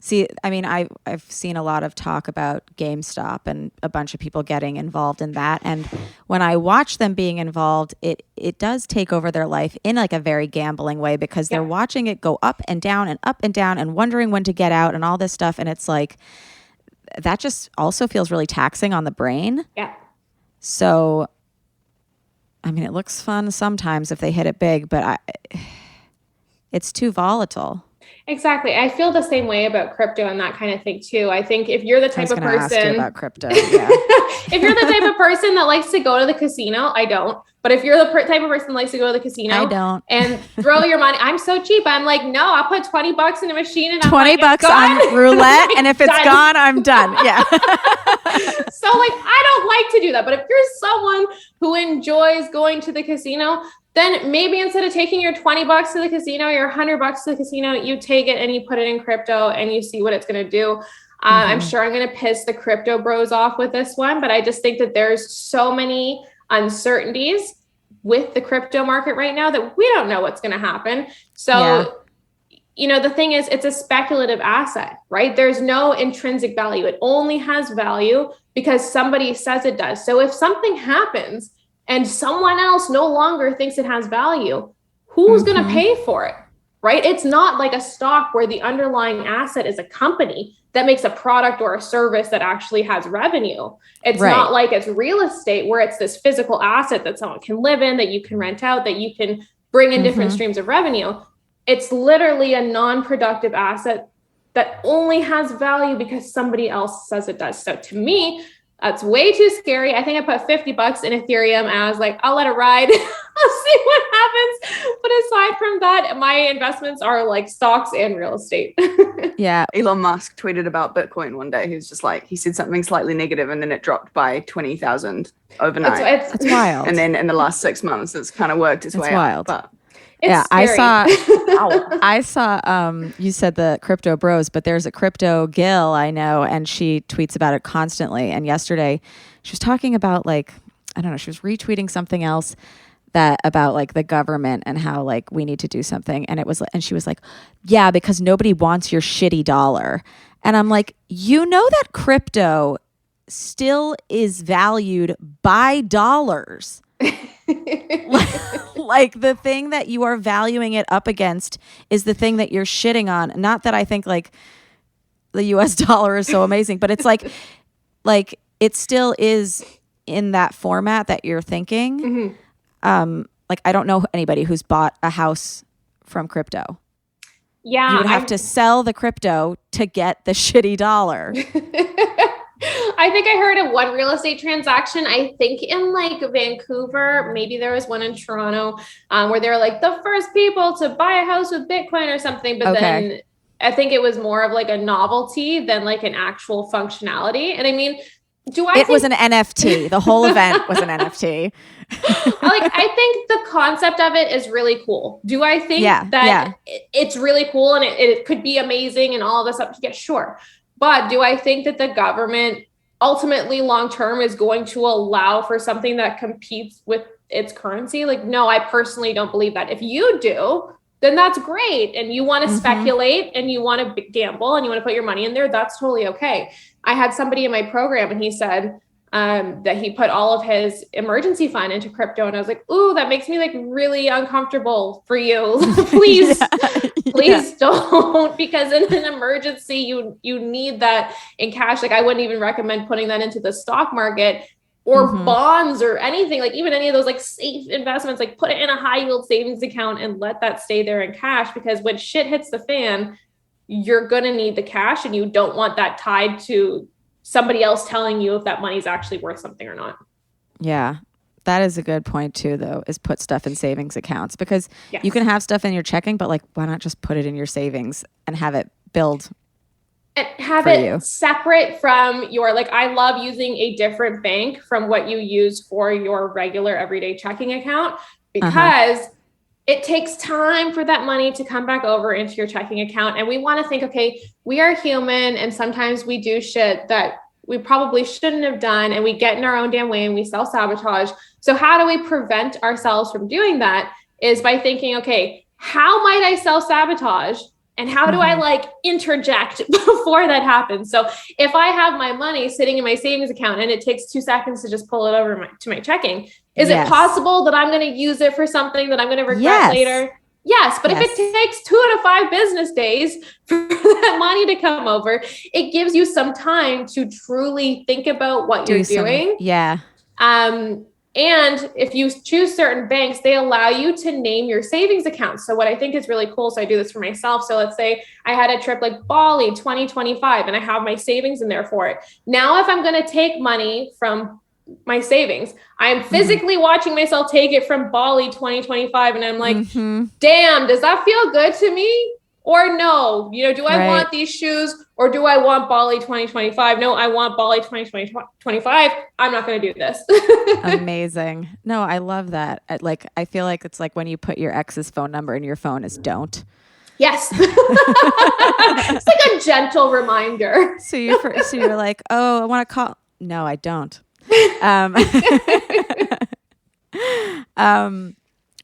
See, I mean, I've seen a lot of talk about GameStop and a bunch of people getting involved in that. And when I watch them being involved, it does take over their life in like a very gambling way, because they're watching it go up and down and wondering when to get out and all this stuff. And it's like, that just also feels really taxing on the brain. Yeah. So, I mean, it looks fun sometimes if they hit it big, but it's too volatile. Exactly. I feel the same way about crypto and that kind of thing too. I think if you're the type of person, ask you about crypto, yeah. If you're the type of person that likes to go to the casino, I don't. But if you're the type of person that likes to go to the casino, I don't, and throw your money, I'm so cheap. I'm like, no, I'll put $20 in a machine and I'm $20 like, on roulette, and if it's gone, I'm done. Yeah. So like, I don't like to do that. But if you're someone who enjoys going to the casino, then maybe instead of taking your $20 to the casino, your $100 to the casino, you take it and you put it in crypto and you see what it's going to do. I'm sure I'm going to piss the crypto bros off with this one, but I just think that there's so many uncertainties with the crypto market right now that we don't know what's going to happen. So, you know, the thing is, it's a speculative asset, right? There's no intrinsic value. It only has value because somebody says it does. So if something happens and someone else no longer thinks it has value, who's going to pay for it, right? It's not like a stock where the underlying asset is a company that makes a product or a service that actually has revenue. It's not like it's real estate where it's this physical asset that someone can live in, that you can rent out, that you can bring in different streams of revenue. It's literally a non-productive asset that only has value because somebody else says it does. So to me, that's way too scary. I think I put $50 in Ethereum and I was like, I'll let it ride. I'll see what happens. But aside from that, my investments are like stocks and real estate. Yeah. Elon Musk tweeted about Bitcoin one day. He was just like, he said something slightly negative and then it dropped by 20,000 overnight. That's wild. And then in the last 6 months, it's kind of worked its way wild. up. But Yeah, scary. I saw you said the crypto bros, but there's a crypto Gil I know, and she tweets about it constantly. And yesterday she was talking about like, I don't know, she was retweeting something else that about like the government and how like we need to do something. And she was like, yeah, because nobody wants your shitty dollar. And I'm like, you know that crypto still is valued by dollars. Like the thing that you are valuing it up against is the thing that you're shitting on. Not that I think like the US dollar is so amazing, but it's like it still is in that format that you're thinking. Like I don't know anybody who's bought a house from crypto. Yeah. You would have to sell the crypto to get the shitty dollar. I think I heard of one real estate transaction. I think in like Vancouver, maybe there was one in Toronto, where they were like the first people to buy a house with Bitcoin or something. But then I think it was more of like a novelty than like an actual functionality. And I mean, it was an NFT. The whole event was an NFT. I think the concept of it is really cool. Do I think that it's really cool and it could be amazing and all of this up to get? Sure. But do I think that the government ultimately long-term is going to allow for something that competes with its currency? Like, no, I personally don't believe that. If you do, then that's great. And you want to speculate and you want to gamble and you want to put your money in there, that's totally okay. I had somebody in my program and he said that he put all of his emergency fund into crypto. And I was like, ooh, that makes me like really uncomfortable for you. Please don't, because in an emergency, you need that in cash. Like I wouldn't even recommend putting that into the stock market or bonds or anything, like even any of those like safe investments, like put it in a high yield savings account and let that stay there in cash, because when shit hits the fan, you're going to need the cash and you don't want that tied to somebody else telling you if that money's actually worth something or not. Yeah. That is a good point too, though, is put stuff in savings accounts, because you can have stuff in your checking, but like, why not just put it in your savings and have it build and have it separate from your, like, I love using a different bank from what you use for your regular everyday checking account, because it takes time for that money to come back over into your checking account. And we want to think, okay, we are human and sometimes we do shit that we probably shouldn't have done, and we get in our own damn way and we self-sabotage. So how do we prevent ourselves from doing that? Is by thinking, okay, how might I self-sabotage? And how do I like interject before that happens? So if I have my money sitting in my savings account and it takes 2 seconds to just pull it over to my checking, is it possible that I'm going to use it for something that I'm going to regret later? Yes. But if it takes 2 out of 5 business days for that money to come over, it gives you some time to truly think about what you're doing. Yeah. And if you choose certain banks, they allow you to name your savings accounts. So what I think is really cool, so I do this for myself. So let's say I had a trip like Bali 2025 and I have my savings in there for it. Now, if I'm going to take money from my savings, I'm physically watching myself take it from Bali 2025. And I'm like, damn, does that feel good to me? Or no, do I want these shoes or do I want Bali 2025? No, I want Bali 2025. I'm not going to do this. Amazing. No, I love that. I feel like it's like when you put your ex's phone number in your phone as don't. Yes. It's like a gentle reminder. So you're like, oh, I want to call. No, I don't.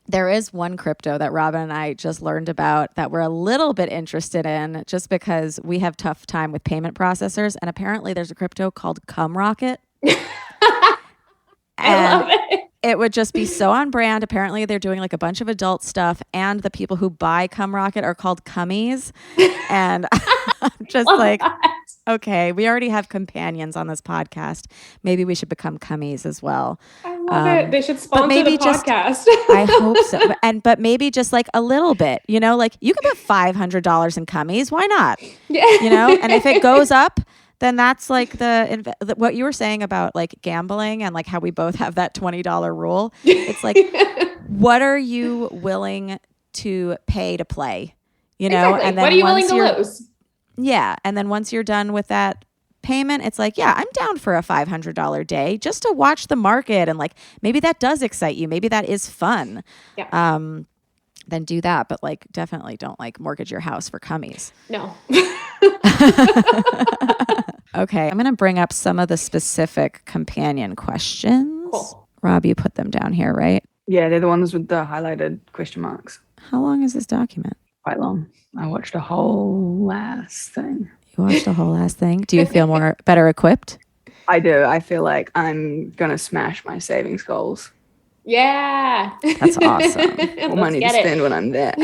There is one crypto that Robin and I just learned about that we're a little bit interested in, just because we have tough time with payment processors. And apparently there's a crypto called Cum Rocket. I love it. It would just be so on brand. Apparently they're doing like a bunch of adult stuff, and the people who buy Cum Rocket are called cummies. And I'm just like, okay, we already have companions on this podcast. Maybe we should become cummies as well. I love it. They should sponsor the podcast. I hope so. But maybe just like a little bit, like you can put $500 in cummies. Why not? Yeah. And if it goes up, then that's like what you were saying about like gambling and like how we both have that $20 rule. It's like, what are you willing to pay to play? Exactly. And then what are you willing to lose? Yeah. And then once you're done with that payment, it's like, yeah, I'm down for a $500 day just to watch the market. And like, maybe that does excite you. Maybe that is fun. Yeah. then do that. But like, definitely don't like mortgage your house for cummies. No. Okay. I'm going to bring up some of the specific companion questions. Cool. Rob, you put them down here, right? Yeah, they're the ones with the highlighted question marks. How long is this document? Quite long. I watched a whole last thing. You watched the whole last thing. Do you feel better equipped? I do. I feel like I'm going to smash my savings goals. Yeah. That's awesome. More money to spend when I'm there.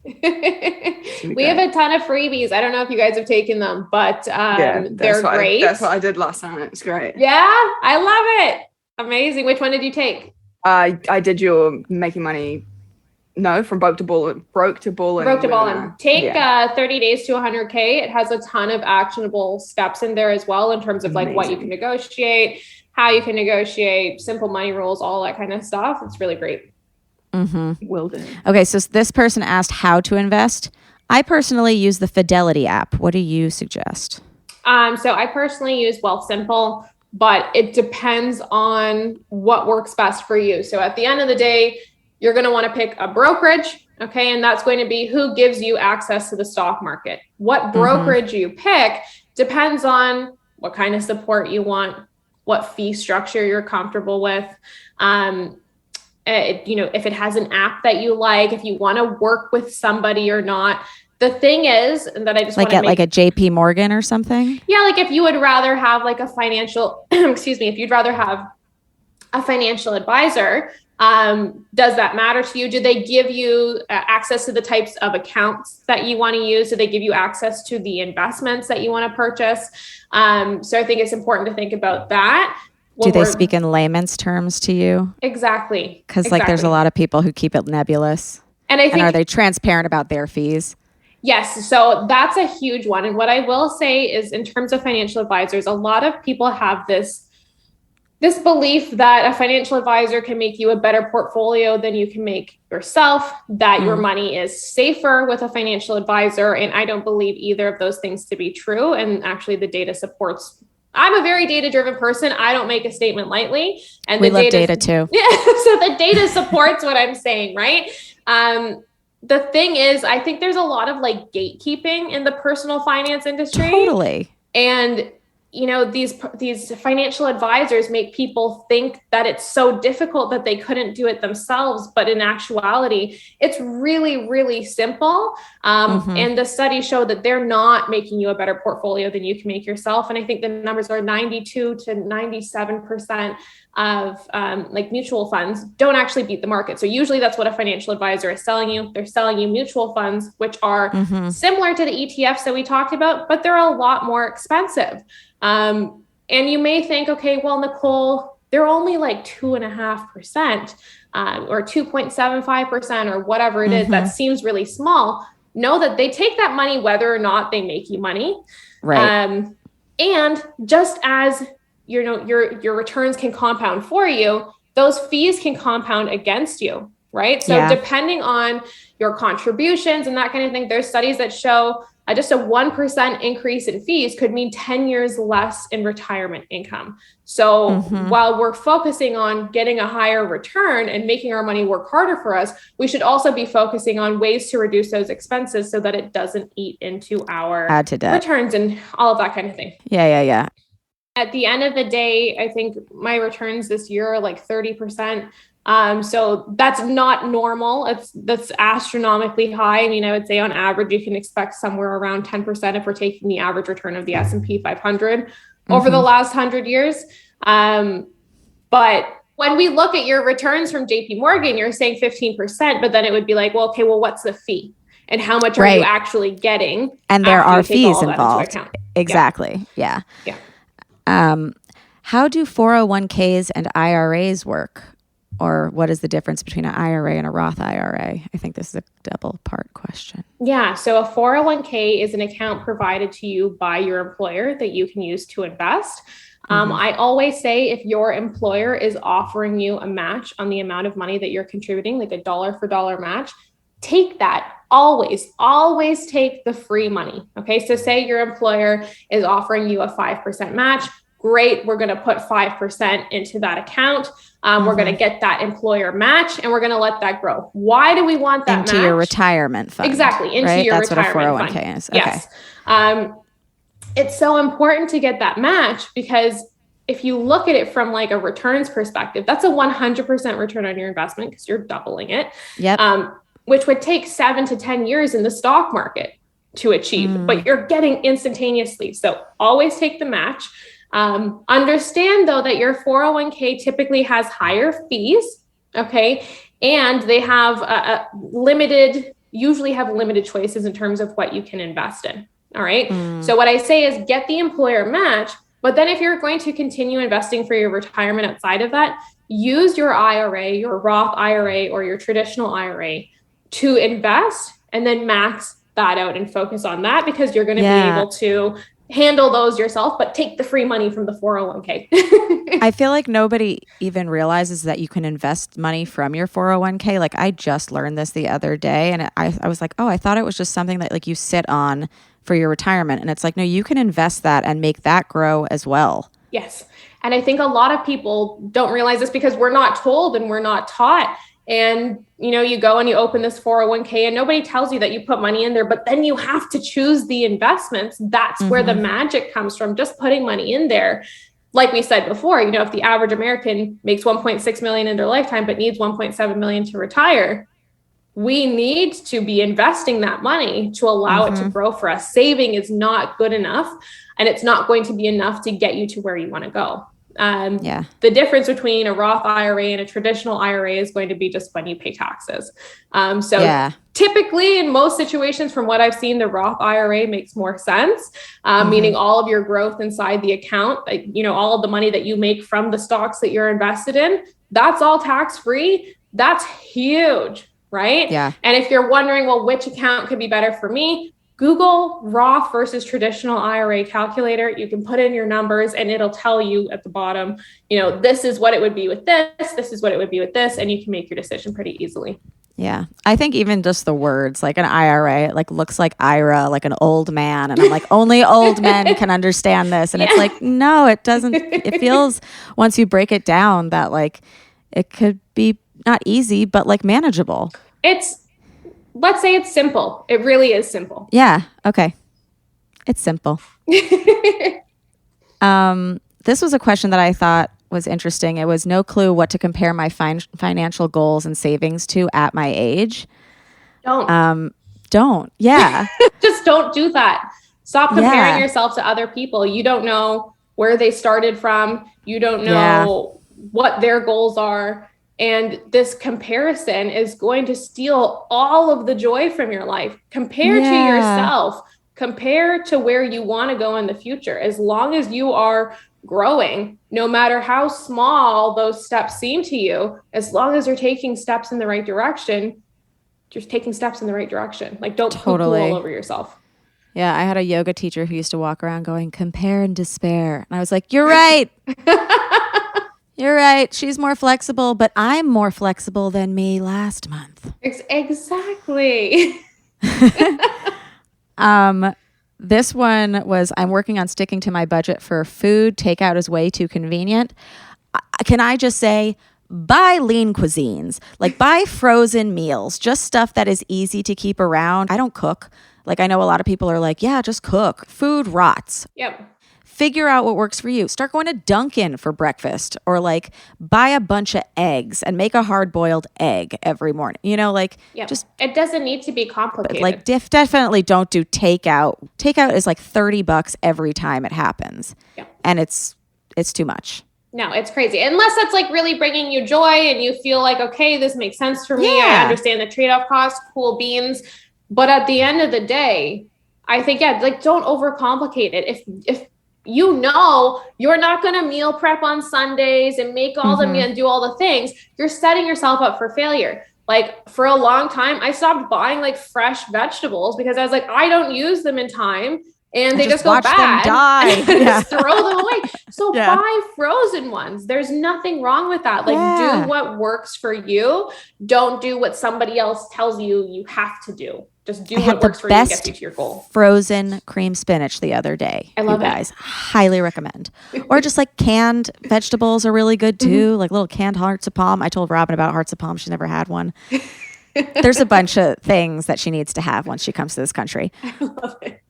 We have a ton of freebies. I don't know if you guys have taken them, but they're great. That's what I did last time. It's great. Yeah, I love it. Amazing. Which one did you take? I did your Making Money. No, from Broke to Ballin. Take 30 days to 100K. It has a ton of actionable steps in there as well in terms of like what you can negotiate, how you can negotiate, simple money rules, all that kind of stuff. It's really great. Will do. Okay, so this person asked how to invest. I personally use the Fidelity app. What do you suggest? So I personally use Wealthsimple, but it depends on what works best for you. So at the end of the day, you're going to want to pick a brokerage, okay? And that's going to be who gives you access to the stock market. What brokerage you pick depends on what kind of support you want, what fee structure you're comfortable with. If it has an app that you like, if you want to work with somebody or not. The thing is that I just want to like a JP Morgan or something. Yeah, like if you would rather have like a financial, if you'd rather have a financial advisor, does that matter to you? Do they give you access to the types of accounts that you want to use? Do they give you access to the investments that you want to purchase? So I think it's important to think about that. Do they speak in layman's terms to you? Exactly. Because like there's a lot of people who keep it nebulous. And are they transparent about their fees? Yes. So that's a huge one. And what I will say is in terms of financial advisors, a lot of people have this belief that a financial advisor can make you a better portfolio than you can make yourself, that your money is safer with a financial advisor. And I don't believe either of those things to be true. And actually the data supports. I'm a very data-driven person. I don't make a statement lightly. And we love data too. Yeah. So the data supports what I'm saying, right? The thing is, I think there's a lot of like gatekeeping in the personal finance industry. Totally. And these financial advisors make people think that it's so difficult that they couldn't do it themselves. But in actuality, it's really, really simple. And the studies show that they're not making you a better portfolio than you can make yourself. And I think the numbers are 92 to 97% of like mutual funds don't actually beat the market. So usually that's what a financial advisor is selling you. They're selling you mutual funds, which are similar to the ETFs that we talked about, but they're a lot more expensive. And you may think, okay, well, Nicole, they're only like 2.5% or 2.75% or whatever it is. That seems really small. Know that they take that money whether or not they make you money. Right. And just as your returns can compound for you, those fees can compound against you, right? So depending on your contributions and that kind of thing, there's studies that show just a 1% increase in fees could mean 10 years less in retirement income. So while we're focusing on getting a higher return and making our money work harder for us, we should also be focusing on ways to reduce those expenses so that it doesn't eat into our returns and all of that kind of thing. Yeah. At the end of the day, I think my returns this year are like 30%. So that's not normal. That's astronomically high. I mean, I would say on average, you can expect somewhere around 10% if we're taking the average return of the S&P 500 over the last 100 years. But when we look at your returns from JP Morgan, you're saying 15%, but then it would be like, well, okay, well, what's the fee? And how much are you actually getting? And there are fees involved. Exactly. Yeah. How do 401ks and IRAs work? Or what is the difference between an IRA and a Roth IRA? I think this is a double part question. Yeah. So a 401k is an account provided to you by your employer that you can use to invest. I always say if your employer is offering you a match on the amount of money that you're contributing, like a dollar for dollar match, take that. Always take the free money. Okay. So say your employer is offering you a 5% match. Great. We're going to put 5% into that account. We're going to get that employer match and we're going to let that grow. Why do we want that into match? your retirement fund? Exactly. Into right? your That's retirement what a 401k fund. is. Okay. Yes. It's so important to get that match because if you look at it from like a returns perspective, that's a 100% return on your investment because you're doubling it. Yep. Which would take 7 to 10 years in the stock market to achieve, but you're getting instantaneously. So always take the match. Understand though that your 401k typically has higher fees. Okay. And they have usually have limited choices in terms of what you can invest in. All right. So what I say is get the employer match, but then if you're going to continue investing for your retirement outside of that, use your IRA, your Roth IRA, or your traditional IRA to invest and then max that out and focus on that because you're going to be able to handle those yourself, but take the free money from the 401k. I feel like nobody even realizes that you can invest money from your 401k. Like I just learned this the other day and I was like, oh, I thought it was just something that like you sit on for your retirement. And it's like, no, you can invest that and make that grow as well. Yes. And I think a lot of people don't realize this because we're not told and we're not taught. And, you know, you go and you open this 401k and nobody tells you that you put money in there, but then you have to choose the investments. That's where the magic comes from, just putting money in there. Like we said before, you know, if the average American makes 1.6 million in their lifetime, but needs 1.7 million to retire, we need to be investing that money to allow it to grow for us. Saving is not good enough, and it's not going to be enough to get you to where you want to go. The difference between a Roth IRA and a traditional IRA is going to be just when you pay taxes. Typically in most situations, from what I've seen, the Roth IRA makes more sense, meaning all of your growth inside the account, like, you know, all of the money that you make from the stocks that you're invested in, that's all tax-free. That's huge, right? Yeah. And if you're wondering, well, which account could be better for me? Google Roth versus traditional IRA calculator. You can put in your numbers and it'll tell you at the bottom, you know, this is what it would be with this. This is what it would be with this. And you can make your decision pretty easily. Yeah. I think even just the words like an IRA, it like looks like Ira, like an old man. And I'm like, only old men can understand this. And it's like, no, it doesn't. It feels once you break it down that like it could be not easy, but like manageable. Let's say it's simple. It really is simple. Yeah. Okay. It's simple. This was a question that I thought was interesting. It was no clue what to compare my financial goals and savings to at my age. Don't. Yeah. Just don't do that. Stop comparing yourself to other people. You don't know where they started from. You don't know what their goals are. And this comparison is going to steal all of the joy from your life. Compare to yourself. Compare to where you want to go in the future. As long as you are growing, no matter how small those steps seem to you, as long as you're taking steps in the right direction, you're taking steps in the right direction. Like don't poo-poo all over yourself. Yeah, I had a yoga teacher who used to walk around going, compare and despair. And I was like, you're right. You're right. She's more flexible, but I'm more flexible than me last month. Exactly. This one was, I'm working on sticking to my budget for food. Takeout is way too convenient. Can I just say, buy lean cuisines, like buy frozen meals, just stuff that is easy to keep around. I don't cook. Like I know a lot of people are like, yeah, just cook. Food rots. Yep. Figure out what works for you. Start going to Dunkin' for breakfast or like buy a bunch of eggs and make a hard-boiled egg every morning. You know, like just it doesn't need to be complicated. Like definitely don't do takeout. Takeout is like $30 every time it happens. Yeah. And it's too much. No, it's crazy. Unless that's like really bringing you joy and you feel like, okay, this makes sense for me. I understand the trade-off costs, cool beans. But at the end of the day, I think, like don't overcomplicate it. If you know you're not going to meal prep on Sundays and make all the meal and do all the things, you're setting yourself up for failure. Like for a long time, I stopped buying like fresh vegetables because I was like, I don't use them in time and they just go bad. Just throw them away. So buy frozen ones. There's nothing wrong with that. Like do what works for you. Don't do what somebody else tells you you have to do. just do what works for you and gets you to your goal. Frozen cream spinach the other day. I love you guys. Highly recommend. Or just like canned vegetables are really good too. Like little canned hearts of palm. I told Robin about hearts of palm. She's never had one. There's a bunch of things that she needs to have once she comes to this country. I love it.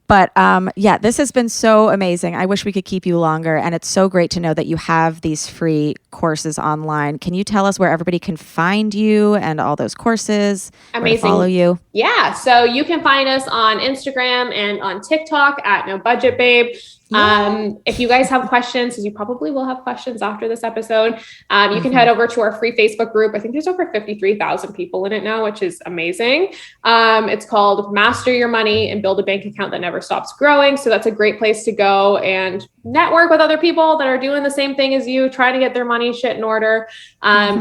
But yeah, this has been so amazing. I wish we could keep you longer. And it's so great to know that you have these free courses online. Can you tell us where everybody can find you and all those courses? Amazing. Follow you? Yeah. So you can find us on Instagram and on TikTok at No Budget Babe. If you guys have questions, because you probably will have questions after this episode, you can head over to our free Facebook group. I think there's over 53,000 people in it now, which is amazing. It's called Master Your Money and Build a Bank Account That Never Stops Growing. So that's a great place to go and network with other people that are doing the same thing as you, trying to get their money shit in order,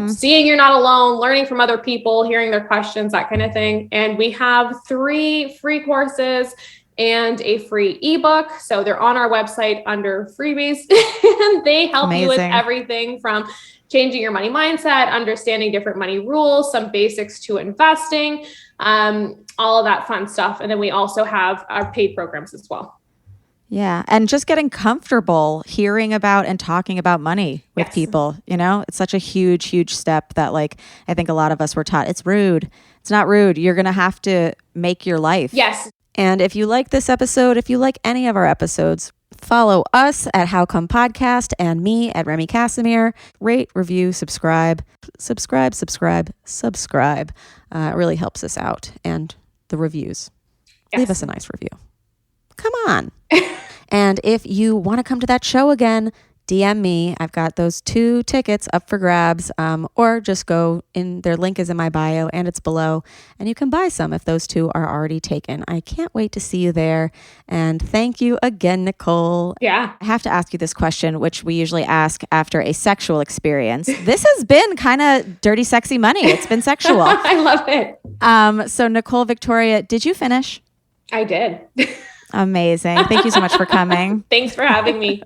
seeing you're not alone, learning from other people, hearing their questions, that kind of thing. And we have 3 free courses and a free ebook. So they're on our website under freebies and they help you with everything from changing your money mindset, understanding different money rules, some basics to investing, all of that fun stuff. And then we also have our paid programs as well. Yeah. And just getting comfortable hearing about and talking about money with people, you know, it's such a huge, huge step that like, I think a lot of us were taught it's rude. It's not rude. You're going to have to make your life. Yes. And if you like this episode, if you like any of our episodes, follow us at How Come Podcast and me at Remy Casimir. Rate, review, subscribe. It really helps us out. And the reviews. Leave us a nice review. Come on. And if you want to come to that show again, DM me. I've got those 2 tickets up for grabs, or just go in. Their link is in my bio and it's below, and you can buy some if those 2 are already taken. I can't wait to see you there. And thank you again, Nicole. Yeah. I have to ask you this question, which we usually ask after a sexual experience. This has been kind of dirty, sexy money. It's been sexual. I love it. So Nicole Victoria, did you finish? I did. Amazing. Thank you so much for coming. Thanks for having me.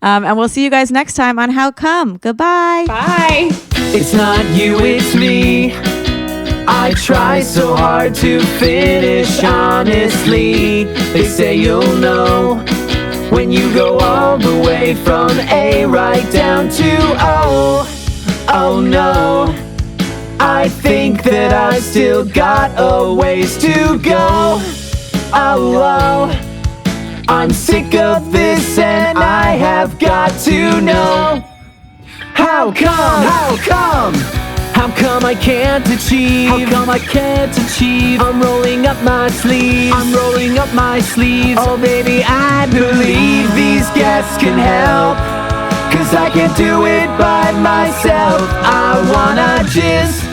And we'll see you guys next time on How Come. Goodbye. Bye. It's not you, it's me. I try so hard to finish honestly. They say you'll know when you go all the way from A right down to O. Oh no, I think that I still got a ways to go. Oh, I'm sick of this and I have got to know. How come I can't achieve? How come I can't achieve? I'm rolling up my sleeves. Oh baby, I believe these guests can help, 'cause I can't do it by myself. I wanna just